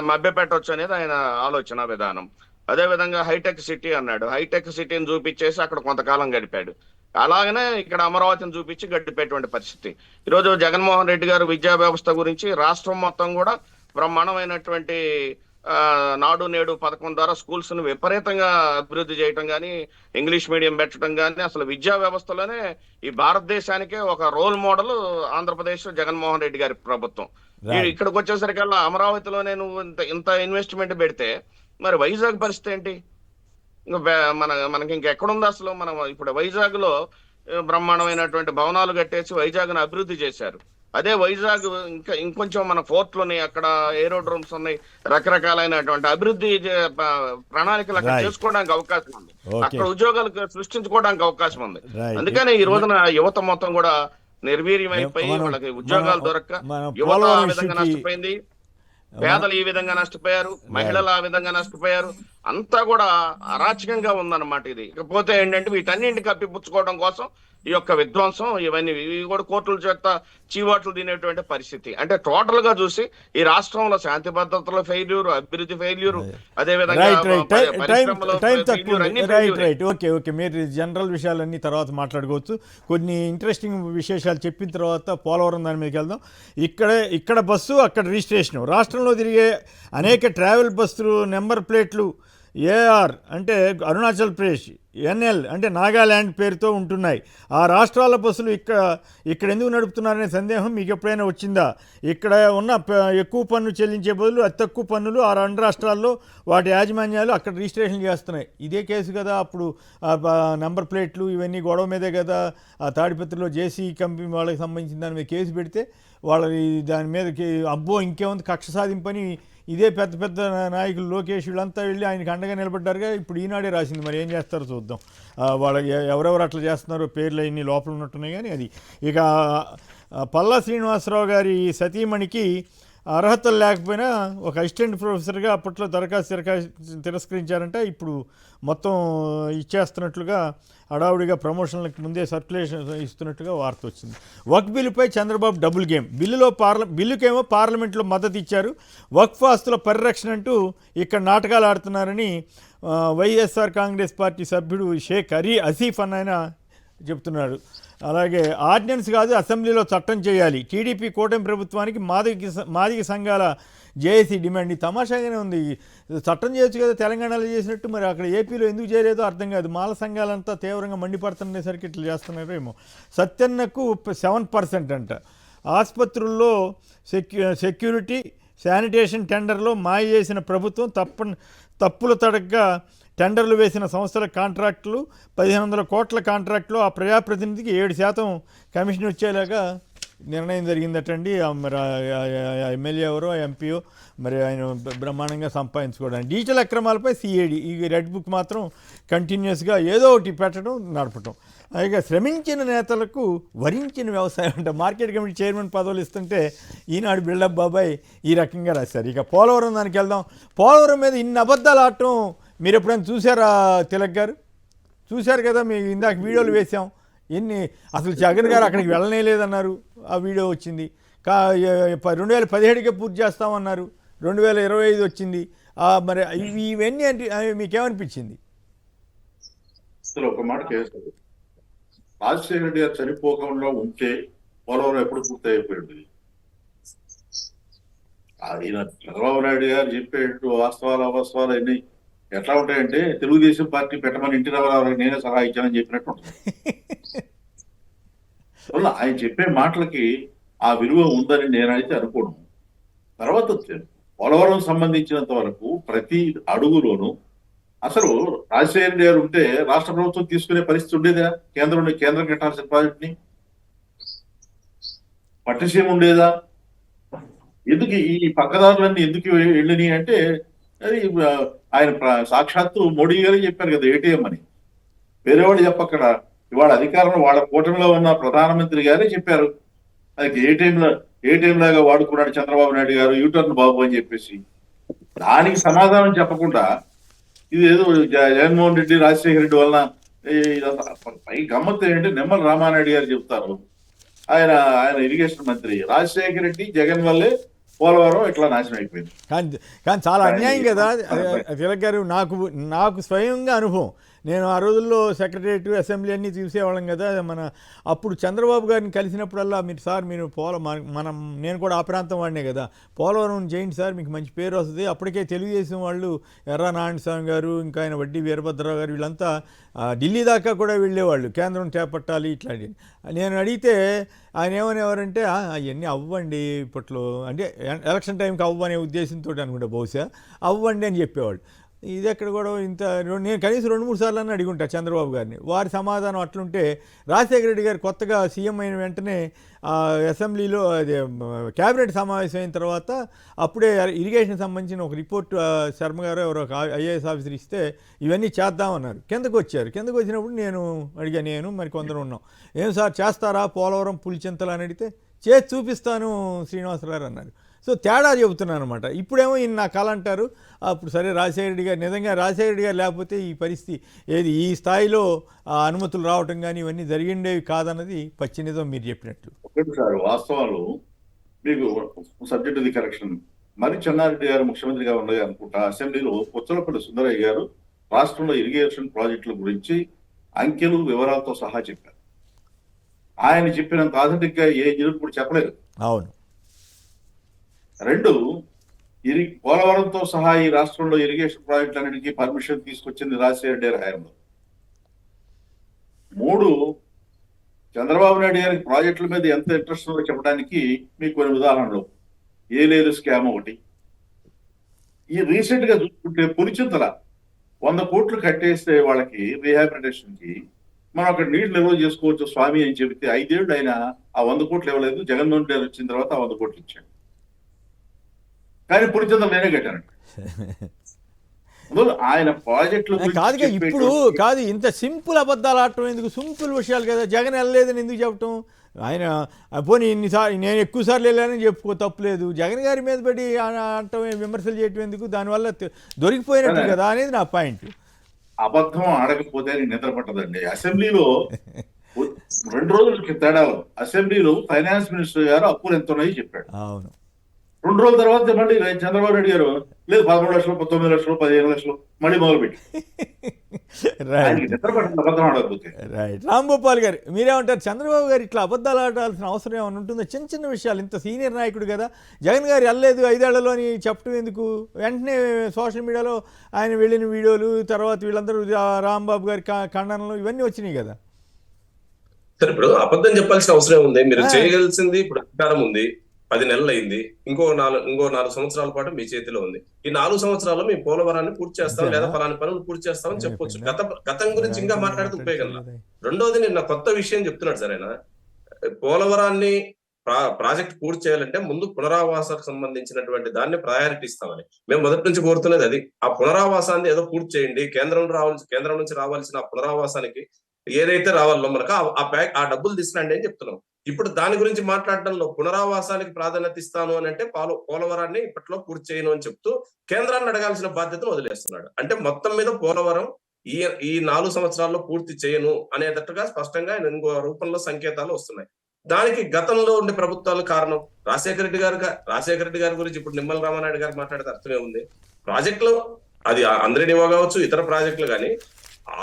మభ్యపెట్టవచ్చు అనేది ఆయన ఆలోచన విధానం. అదే విధంగా హైటెక్ సిటీ అన్నాడు. హైటెక్ సిటీని చూపించేసి అక్కడ కొంతకాలం గడిపాడు. అలాగనే ఇక్కడ అమరావతిని చూపించి గడిపేటువంటి పరిస్థితి. ఈరోజు జగన్మోహన్ రెడ్డి గారు విద్యా వ్యవస్థ గురించి రాష్ట్రం మొత్తం కూడా బ్రహ్మాండమైనటువంటి నాడు నేడు పథకం ద్వారా స్కూల్స్ ను విపరీతంగా అభివృద్ధి చేయటం కానీ, ఇంగ్లీష్ మీడియం పెట్టడం కానీ, అసలు విద్యా వ్యవస్థలోనే ఈ భారతదేశానికే ఒక రోల్ మోడల్ ఆంధ్రప్రదేశ్ జగన్మోహన్ రెడ్డి గారి ప్రభుత్వం. ఇక్కడికి వచ్చేసరికల్లా అమరావతిలోనే నువ్వు ఇంత ఇన్వెస్ట్మెంట్ పెడితే మరి వైజాగ్ పరిస్థితి ఏంటి? ఇంకా మనకి ఇంకెక్కడుంది అసలు? మనం ఇప్పుడు వైజాగ్ లో బ్రహ్మాండమైనటువంటి భవనాలు కట్టేసి వైజాగ్ ను అభివృద్ధి చేశారు. అదే వైజాగ్ ఇంకొంచెం మన పోర్ట్లోని అక్కడ ఏరోడ్రోమ్స్ ఉన్నాయి, రకరకాలైనటువంటి అభివృద్ధి ప్రణాళికలు అక్కడ చేసుకోవడానికి అవకాశం ఉంది, అక్కడ ఉద్యోగాలు సృష్టించుకోవడానికి అవకాశం ఉంది. అందుకని ఈ రోజున యువత మొత్తం కూడా నిర్వీర్యమైపోయి వాళ్ళకి ఉద్యోగాలు దొరక్క యువత ఆ విధంగా నష్టపోయింది, పేదలు ఈ విధంగా నష్టపోయారు, మహిళలు ఆ విధంగా నష్టపోయారు. అంతా కూడా అరాచకంగా ఉందన్నమాట ఇది. ఇకపోతే ఏంటంటే వీటన్నింటిని కప్పిపుచ్చుకోవడం కోసం ఈ యొక్క విధ్వంసం ఇవన్నీ కూడా కోర్టుల చేత చీవాట్లు తినేటువంటి పరిస్థితి. అంటే టోటల్ గా చూసి ఈ రాష్ట్రంలో శాంతి భద్రతల ఫెయిల్యూర్, అభివృద్ధి ఫెయిల్యూర్, అదే విధంగా ఓకే మీరు జనరల్ విషయాలన్నీ తర్వాత మాట్లాడుకోవచ్చు. కొన్ని ఇంట్రెస్టింగ్ విశేషాలు చెప్పిన తర్వాత పోలవరం దాని మీదకి వెళ్దాం. ఇక్కడ బస్సు అక్కడ రిజిస్ట్రేషన్, రాష్ట్రంలో తిరిగే అనేక ట్రావెల్ బస్సులు నెంబర్ ప్లేట్లు ఏఆర్ అంటే అరుణాచల్ ప్రదేశ్, ఎన్ఎల్ అంటే నాగాల్యాండ్ పేరుతో ఉంటున్నాయి. ఆ రాష్ట్రాల బస్సులు ఇక్కడ ఎందుకు నడుపుతున్నారనే సందేహం మీకు ఎప్పుడైనా వచ్చిందా? ఇక్కడ ఉన్న ఎక్కువ పన్ను చెల్లించే బదులు అతి తక్కువ పన్నులు ఆ రెండు రాష్ట్రాల్లో వాటి యాజమాన్యాలు అక్కడ రిజిస్ట్రేషన్ చేస్తున్నాయి. ఇదే కేసు కదా అప్పుడు నెంబర్ ప్లేట్లు ఇవన్నీ గొడవ మీదే కదా. ఆ తాడిపత్రిలో జేసీ కంపెనీ వాళ్ళకి సంబంధించిన దాని మీద కేసు పెడితే వాళ్ళని దాని మీద అబ్బో ఇంకేముంది కక్ష సాధింపని ఇదే పెద్ద పెద్ద నాయకులు లోకేష్ వీళ్ళంతా వెళ్ళి ఆయనకి అండగా నిలబడ్డారుగా. ఇప్పుడు ఈనాడే రాసింది, మరి ఏం చేస్తారో చూద్దాం. వాళ్ళకి ఎవరెవరు అట్లా చేస్తున్నారో పేర్లు అన్ని లోపల ఉన్నట్టున్నాయి. కానీ అది ఇక పల్లా శ్రీనివాసరావు గారి సతీమణికి అర్హతలు లేకపోయినా ఒక అసిస్టెంట్ ప్రొఫెసర్గా అప్పట్లో తిరస్కరించారంటే ఇప్పుడు మొత్తం ఇచ్చేస్తున్నట్లుగా హడావుడిగా ప్రమోషన్లకు ముందే సర్క్యులేషన్ ఇస్తున్నట్టుగా వార్త వచ్చింది. వక్ఫ్ బిల్లుపై చంద్రబాబు డబుల్ గేమ్. బిల్లుకేమో పార్లమెంట్లో మద్దతు ఇచ్చారు, వక్ఫ్ ఆస్తుల పరిరక్షణ అంటూ ఇక్కడ నాటకాలు ఆడుతున్నారని వైఎస్ఆర్ కాంగ్రెస్ పార్టీ సభ్యుడు షేక్ అసీఫ్ అన్న చెప్తున్నాడు. అలాగే ఆర్డినెన్స్ కాదు అసెంబ్లీలో చట్టం చేయాలి, టీడీపీ కూటమి ప్రభుత్వానికి మాదిగ సంఘాల జేఏసీ డిమాండ్. ఈ తమాషాగానే ఉంది. చట్టం చేయొచ్చు కదా తెలంగాణలో చేసినట్టు, మరి అక్కడ ఏపీలో ఎందుకు చేయలేదో అర్థం కాదు. మాల సంఘాలంతా తీవ్రంగా మండిపడుతుండేసరికి ఇట్లా చేస్తున్నారేమో. సత్యన్నకు 7% అంట. ఆసుపత్రుల్లో సెక్యూరిటీ శానిటేషన్ టెండర్లో మాయ చేసిన ప్రభుత్వం తప్పుల తడగ్గా టెండర్లు వేసిన సంస్థల కాంట్రాక్టులు 1500 కోట్ల కాంట్రాక్టులు ఆ ప్రజాప్రతినిధికి 7% కమిషన్ వచ్చేలాగా నిర్ణయం జరిగిందటండి. మరి ఎమ్మెల్యే ఎవరో ఎంపీఓ మరి ఆయన బ్రహ్మాండంగా సంపాదించుకోవడానికి. డిజిటల్ అక్రమాలపై సిఐడి ఈ రెడ్ బుక్ మాత్రం కంటిన్యూస్గా ఏదో ఒకటి పెట్టడం నడపటం. ఇక శ్రమించిన నేతలకు వరించిన వ్యవసాయం అంటే మార్కెట్ కమిటీ చైర్మన్ పదవులు ఇస్తుంటే ఈనాడు బిల్డప్ బాబాయ్ ఈ రకంగా రాశారు. ఇక పోలవరం దానికి వెళ్దాం. పోలవరం మీద ఇన్ని అబద్ధాలు ఆడటం మీరు ఎప్పుడైనా చూసారా తిలక్ గారు? చూశారు కదా, మీకు ఇందాక వీడియోలు వేసాం. అసలు జగన్ గారు అక్కడికి వెళ్ళనే లేదన్నారు, ఆ వీడియో వచ్చింది. 2017కే పూర్తి చేస్తామన్నారు, 2025 వచ్చింది. మరి ఇవన్నీ అంటే మీకేమనిపించింది? ఒక మాట చేస్తారు, రాజశేఖర రెడ్డి గారు చనిపోకుండా ఉంటే పోలవరం ఎప్పుడు పూర్తి అయిపోయింది. ఆయన చంద్రబాబు నాయుడు గారు చెప్పేట్టు వాస్తవాలు అవాస్తవాలు అన్నీ ఎట్లా ఉంటాయంటే తెలుగుదేశం పార్టీ పెట్టమని ఇంటి రామారావు నేనే సలహా ఇచ్చానని చెప్పినట్టు ఉంటుంది. ఆయన చెప్పే మాటలకి ఆ విలువ ఉందని నేనైతే అనుకోను. తర్వాత పోలవరం సంబంధించినంత వరకు ప్రతి అడుగులోనూ అసలు రాజశేఖర గారు ఉంటే రాష్ట్ర ప్రభుత్వం తీసుకునే పరిస్థితి ఉండేదా? కేంద్రం కట్టాల్సిన ప్రాజెక్ట్ ని పట్టిసీమ ఉండేదా? ఎందుకు ఈ పక్కదారులన్నీ ఎందుకు వెళ్ళినాయి అంటే అది ఆయన సాక్షాత్తు మోడీ గారు చెప్పారు కదా ఏటీఎం అని. వేరేవాడు చెప్పక్కడ. ఇవాళ అధికారంలో వాళ్ళ కూటమిలో ఉన్న ప్రధానమంత్రి గారే చెప్పారు అది ఏటీఎం లాగా వాడుకున్నాడు చంద్రబాబు నాయుడు గారు, యూటర్న్ బాబు అని చెప్పేసి. దానికి సమాధానం చెప్పకుండా ఇది ఏదో జగన్మోహన్ రెడ్డి రాజశేఖర రెడ్డి వలన పై గమ్మత్తు ఏంటంటే నిమ్మల రామానాయుడు గారు చెప్తారు ఆయన ఇరిగేషన్ మంత్రి. రాజశేఖర రెడ్డి జగన్ వల్లే పోలవరం ఇట్లా నాశనం అయిపోయింది. కానీ చాలా అన్యాయం కదా తిలక్ గారు. నాకు స్వయంగా అనుభవం. నేను ఆ రోజుల్లో సెక్రటరియట్ అసెంబ్లీ అన్నీ చూసేవాళ్ళం కదా. అప్పుడు చంద్రబాబు గారిని కలిసినప్పుడల్లా మీరు నేను కూడా ఆ ప్రాంతం వాడినే కదా, పోలవరం చేయండి సార్ మీకు మంచి పేరు వస్తుంది. అప్పటికే తెలుగుదేశం వాళ్ళు ఎర్రా నారాయణ స్వామి గారు, ఇంకా ఆయన వడ్డీ వీరభద్రరావు గారు వీళ్ళంతా ఢిల్లీ దాకా కూడా వెళ్ళేవాళ్ళు, కేంద్రం చేపట్టాలి ఇట్లాంటివి. నేను అడిగితే ఆయన ఏమనేవారంటే అవన్నీ అవ్వండి ఇప్పట్లో, అంటే ఎలక్షన్ టైంకి అవ్వనే ఉద్దేశంతో అనుకుంటా బహుశా అవ్వండి అని చెప్పేవాళ్ళు. ఇది ఎక్కడ కూడా ఇంత నేను కనీసం 2-3 సార్లు అని అడిగి ఉంటా చంద్రబాబు గారిని. వారి సమాధానం అట్లుంటే రాజశేఖర రెడ్డి గారు కొత్తగా సీఎం అయిన వెంటనే అసెంబ్లీలో అదే క్యాబినెట్ సమావేశం అయిన తర్వాత అప్పుడే ఇరిగేషన్ సంబంధించిన ఒక రిపోర్ట్ శర్మ గారు ఎవరో ఒక ఐఏఎస్ ఆఫీసర్ ఇస్తే ఇవన్నీ చేద్దామన్నారు. కిందకు వచ్చినప్పుడు నేను మరి కొందరు ఉన్నాం, ఏం సార్ చేస్తారా పోలవరం పులిచింతలు అని అడిగితే చేసి చూపిస్తాను శ్రీనివాసరావు అన్నారు. సో తేడా చెబుతున్నాను అనమాట. ఇప్పుడేమో ఈయన నా కళ అంటారు. అప్పుడు సరే రాజశేఖర రెడ్డి గారు, నిజంగా రాజశేఖర రెడ్డి గారు లేకపోతే ఈ పరిస్థితి ఈ స్థాయిలో అనుమతులు రావటం కానీ ఇవన్నీ జరిగిండేవి కాదన్నది పచ్చి నిజం మీరు చెప్పినట్లు. ఒకటి సార్ వాస్తవాలు మీకు సబ్జెక్ట్ ఇది కరెక్షన్. మరి చెన్నారెడ్డి గారు ముఖ్యమంత్రిగా ఉండగా అనుకుంటా అసెంబ్లీలో పుచ్చలపల్లి సుందరయ్య గారు రాష్ట్రంలో ఇరిగేషన్ ప్రాజెక్టుల గురించి అంకెలు వివరాలతో సహా చెప్పారు. ఆయన చెప్పినంత ఆధునిక ఏ నిరుడు చెప్పలేదు. అవును. 2 పోలవరంతో సహా ఈ రాష్ట్రంలో ఇరిగేషన్ ప్రాజెక్టులన్నిటికీ పర్మిషన్ తీసుకొచ్చింది రాజశేఖర రెడ్డి హయాంలో. 3 చంద్రబాబు నాయుడు గారికి ప్రాజెక్టుల మీద ఎంత ఇంట్రెస్ట్ ఉందో చెప్పడానికి మీకు కొన్ని ఉదాహరణలు. లేదు స్కామ్ ఒకటి. ఈ రీసెంట్ గా చూసుకుంటే పులిచింతల 100 కోట్లు కట్టేస్తే వాళ్ళకి రీహాబిలిటేషన్ కి మనం అక్కడ నీళ్లు నిల్వ చేసుకోవచ్చు స్వామి అని చెబితే 5 ఏళ్ళు అయినా ఆ 100 కోట్లు ఇవ్వలేదు. జగన్మోహన్ రెడ్డి గారు వచ్చిన తర్వాత ఆ 100 కోట్లు ఇచ్చాడు. కానీ పులిచింతలు నేనే కట్టాను. ఆయన ప్రాజెక్టులు కాదు ఇంత సింపుల్ అబద్ధాలు ఆడటం ఎందుకు? సింపుల్ విషయాలు కదా. జగన్ వెళ్ళలేదని ఎందుకు చెప్పటం? ఆయన పోనీ ఇన్నిసార్లు నేను ఎక్కువసార్లు వెళ్ళానని చెప్పుకో తప్పులేదు. జగన్ గారి మీద పడి అంటాం విమర్శలు చేయటం ఎందుకు? దానివల్ల దొరికిపోయినట్టు కదా అనేది నా పాయింట్. అబద్ధం ఆడకపోతే నిద్ర పట్టదండి. అసెంబ్లీలో 2 రోజులకి తేడాలో అసెంబ్లీలో ఫైనాన్స్ మినిస్టర్ గారు అప్పులు ఎంత ఉన్నాయో చెప్పాడు. అవును. 2 రోజుల తర్వాత మళ్ళీ చంద్రబాబు నాయుడు గారు లేదు 13 లక్షలు 19 లక్షలు 15 లక్షలు మళ్ళీ మొదలుపెట్టి రైట్. రాంభూపాల్ గారు మీరేమంటారు? చంద్రబాబు గారు ఇట్లా అబద్ధాలు ఆడాల్సిన అవసరం ఏమైనా ఉంటుందో? చిన్న విషయాలు, ఇంత సీనియర్ నాయకుడు కదా, జగన్ గారు వెళ్ళలేదు 5 ఏళ్లలో అని చెప్పడం ఎందుకు? వెంటనే సోషల్ మీడియాలో ఆయన వెళ్ళిన వీడియోలు, తర్వాత వీళ్ళందరూ రాంబాబు గారి ఖండనలు ఇవన్నీ వచ్చినాయి కదా. సరే, ఇప్పుడు అబద్ధం చెప్పాల్సిన అవసరం ఉంది? మీరు చేయగలిసింది ఇప్పుడు అధికారం ఉంది, 10 నెలలు అయింది, ఇంకో 4 సంవత్సరాల పాటు మీ చేతిలో ఉంది. ఈ 4 సంవత్సరాల్లో మేము పోలవరాన్ని పూర్తి చేస్తాం లేదా ఫలాని పనులు పూర్తి చేస్తామని చెప్పొచ్చు. గతం గురించి ఇంకా మాట్లాడితే ఉపయోగం. రెండోది నిన్న కొత్త విషయం చెప్తున్నాడు సార్ ఆయన. పోలవరాన్ని ప్రాజెక్ట్ పూర్తి చేయాలంటే ముందు పునరావాసానికి సంబంధించినటువంటి దాన్ని ప్రయారిటీ ఇస్తామని మేము మొదటి నుంచి కోరుతున్నది అది. ఆ పునరావాసాన్ని ఏదో పూర్తి చేయండి, కేంద్రం నుంచి రావాల్సిన ఆ పునరావాసానికి ఏదైతే రావాలో మనకు ఆ డబ్బులు తీసుకురండి అని చెప్తున్నాం. ఇప్పుడు దాని గురించి మాట్లాడడంలో పునరావాసానికి ప్రాధాన్యత ఇస్తాను అని అంటే పోలవరాన్ని ఇప్పట్లో పూర్తి చేయను అని చెప్తూ కేంద్రాన్ని అడగాల్సిన బాధ్యతను వదిలేస్తున్నాడు. అంటే మొత్తం మీద పోలవరం ఈ 4 సంవత్సరాల్లో పూర్తి చేయను అనేటట్టుగా స్పష్టంగా ఇంకో రూపంలో సంకేతాలు వస్తున్నాయి. దానికి గతంలో ఉండే ప్రభుత్వాలు కారణం. రాజశేఖర రెడ్డి గారి గురించి ఇప్పుడు నిమ్మల రామానాయుడు గారు మాట్లాడితే అర్థమే ఉంది. ప్రాజెక్టులు అది అందరినివో కావచ్చు, ఇతర ప్రాజెక్టులు కానీ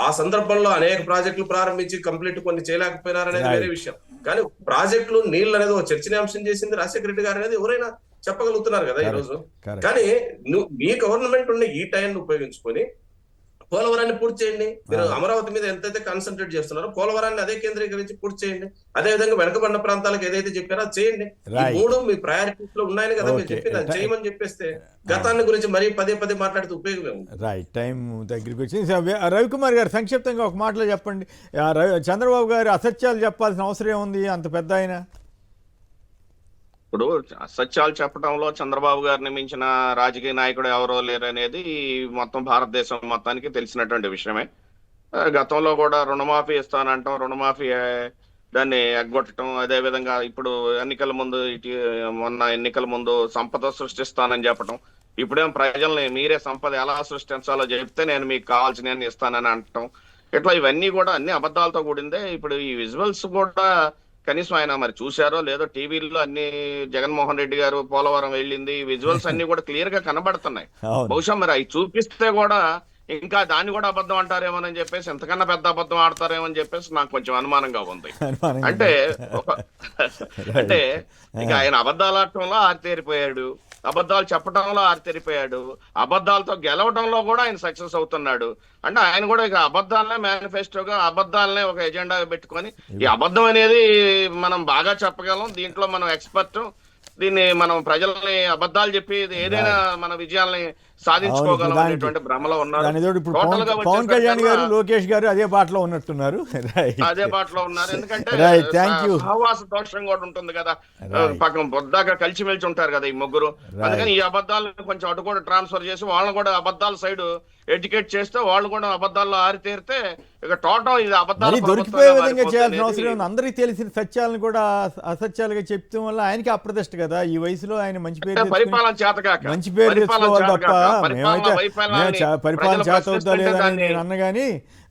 ఆ సందర్భంలో అనేక ప్రాజెక్టులు ప్రారంభించి కంప్లీట్ కొన్ని చేయలేకపోయినారనేది వేరే విషయం. కానీ ప్రాజెక్టులు నీళ్ళు అనేది ఒక చర్చనీయాంశం చేసింది రాజశేఖర రెడ్డి గారు అనేది ఎవరైనా చెప్పగలుగుతున్నారు కదా ఈ రోజు. కానీ మీ గవర్నమెంట్ ఉన్న ఈ టైంను ఉపయోగించుకొని పోలవరాన్ని పూర్తి చేయండి. మీరు అమరావతి మీద ఎంతైతే కాన్సన్ట్రేట్ చేస్తున్నారో పోలవరాన్ని అదే కేంద్రీకరించి పూర్తి చేయండి. అదే విధంగా వెనకబడిన ప్రాంతాలకు ఏదైతే చెప్పారో అది చేయండి. ఈ Right. 3 మీ ప్రయారిటీస్ లో ఉన్నాయని కదా మీరు Okay. చెప్పింది. అది చేయమని చెప్పేస్తే గతాన్ని గురించి మరీ పదే పదే మాట్లాడితే ఉపయోగం ఏముంది? రైట్, టైం దగ్గరికి వచ్చింది. రవికుమార్ గారు సంక్షిప్తంగా ఒక మాటలో చెప్పండి. చంద్రబాబు గారు అసత్యాలు చెప్పాల్సిన అవసరం ఏముంది అంత పెద్ద ఆయన? ఇప్పుడు అసత్యాలు చెప్పడంలో చంద్రబాబు గారిని మించిన రాజకీయ నాయకుడు ఎవరో లేరు అనేది మొత్తం భారతదేశం మొత్తానికి తెలిసినటువంటి విషయమే. గతంలో కూడా రుణమాఫీ ఇస్తానంటాం, రుణమాఫీ దాన్ని ఎగ్గొట్టడం, అదే విధంగా ఇప్పుడు మొన్న ఎన్నికల ముందు సంపద సృష్టిస్తానని చెప్పడం, ఇప్పుడేం ప్రజల్ని మీరే సంపద ఎలా సృష్టించాలో చెప్తే నేను మీకు కావాల్సిన ఇస్తానని అంటాం. ఇట్లా ఇవన్నీ కూడా అన్ని అబద్ధాలతో కూడిందే. ఇప్పుడు ఈ విజువల్స్ కూడా కనీసం ఆయన మరి చూశారో లేదో, టీవీలో అన్ని జగన్మోహన్ రెడ్డి గారు పోలవరం వెళ్ళింది, విజువల్స్ అన్ని కూడా క్లియర్ గా కనబడుతున్నాయి. బహుశా మరి అవి చూపిస్తే కూడా ఇంకా దాన్ని కూడా అబద్ధం అంటారేమోనని చెప్పేసి, ఎంతకన్నా పెద్ద అబద్ధం ఆడతారేమని చెప్పేసి నాకు కొంచెం అనుమానంగా ఉంది. అంటే అంటే ఇక ఆయన అబద్ధాలు ఆడటంలో ఆరితేరిపోయాడు, అబద్ధాలు చెప్పడంలో ఆరితేరిపోయాడు, అబద్ధాలతో గెలవడంలో కూడా ఆయన సక్సెస్ అవుతున్నాడు. అంటే ఆయన కూడా ఇక అబద్ధాలనే మేనిఫెస్టోగా, అబద్ధాలనే ఒక ఎజెండా పెట్టుకొని, ఈ అబద్ధం అనేది మనం బాగా చెప్పగలం, దీంట్లో మనం ఎక్స్పర్ట్, దీన్ని మనం ప్రజల్ని అబద్ధాలు చెప్పి ఏదైనా మన విజయాల్ని సాధించుకోగలం అనేటువంటి భ్రమలో ఉన్నారు. ఇప్పుడు పవన్ కళ్యాణ్ గారు, లోకేష్ గారు అదే బాటలో ఉన్నట్టున్నారు. అదే బాటలో ఉన్నారు. ఎందుకంటే థ్యాంక్ యూ. సహవాస దోషం కూడా ఉంటుంది కదా, పక్కన పొద్దాక కలిసిమెలిసి ఉంటారు కదా ఈ ముగ్గురు. అందుకని ఈ అబద్ధాలను కొంచెం అటు కూడా ట్రాన్స్ఫర్ చేసి వాళ్ళని కూడా అబద్ధాల సైడ్ ఎడ్యుకేట్ చేస్తే వాళ్ళు కూడా అబద్ధాల్లో ఆరితేరితే ఇక టోటల్ ఇది అబద్ధాలు దొరికిపోయే విధంగా చేయాల్సిన అవసరం ఉంది. అందరికీ తెలిసిన సత్యాలను కూడా అసత్యాలుగా చెప్తాం వల్ల ఆయనకి అప్రదిష్ట కదా. ఈ వయసులో ఆయన మంచి పేరు పరిపాలన చేతకాక, మంచి పేరు తెచ్చుకోవాలి తప్ప మేమైతే పరిపాలన చేత అవుతా లేదని నేను అన్నగాని,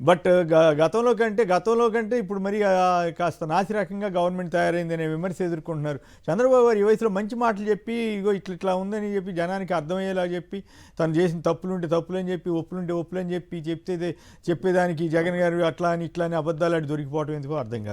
బట్ గతంలో కంటే ఇప్పుడు మరి కాస్త నాసిరకంగా గవర్నమెంట్ తయారైంది అనే విమర్శ ఎదుర్కొంటున్నారు. చంద్రబాబు గారు ఈ వయసులో మంచి మాటలు చెప్పి ఇగో ఇట్లా ఉందని చెప్పి జనానికి అర్థమయ్యేలా చెప్పి, తను చేసిన తప్పులుంటే తప్పులని చెప్పి, ఒప్పులుంటే ఒప్పులని చెప్పి చెప్పేదానికి జగన్ గారు అట్లా అని ఇట్లా అని అబద్ధాలు అటు దొరికిపోవడం ఎందుకో అర్థం కాదు.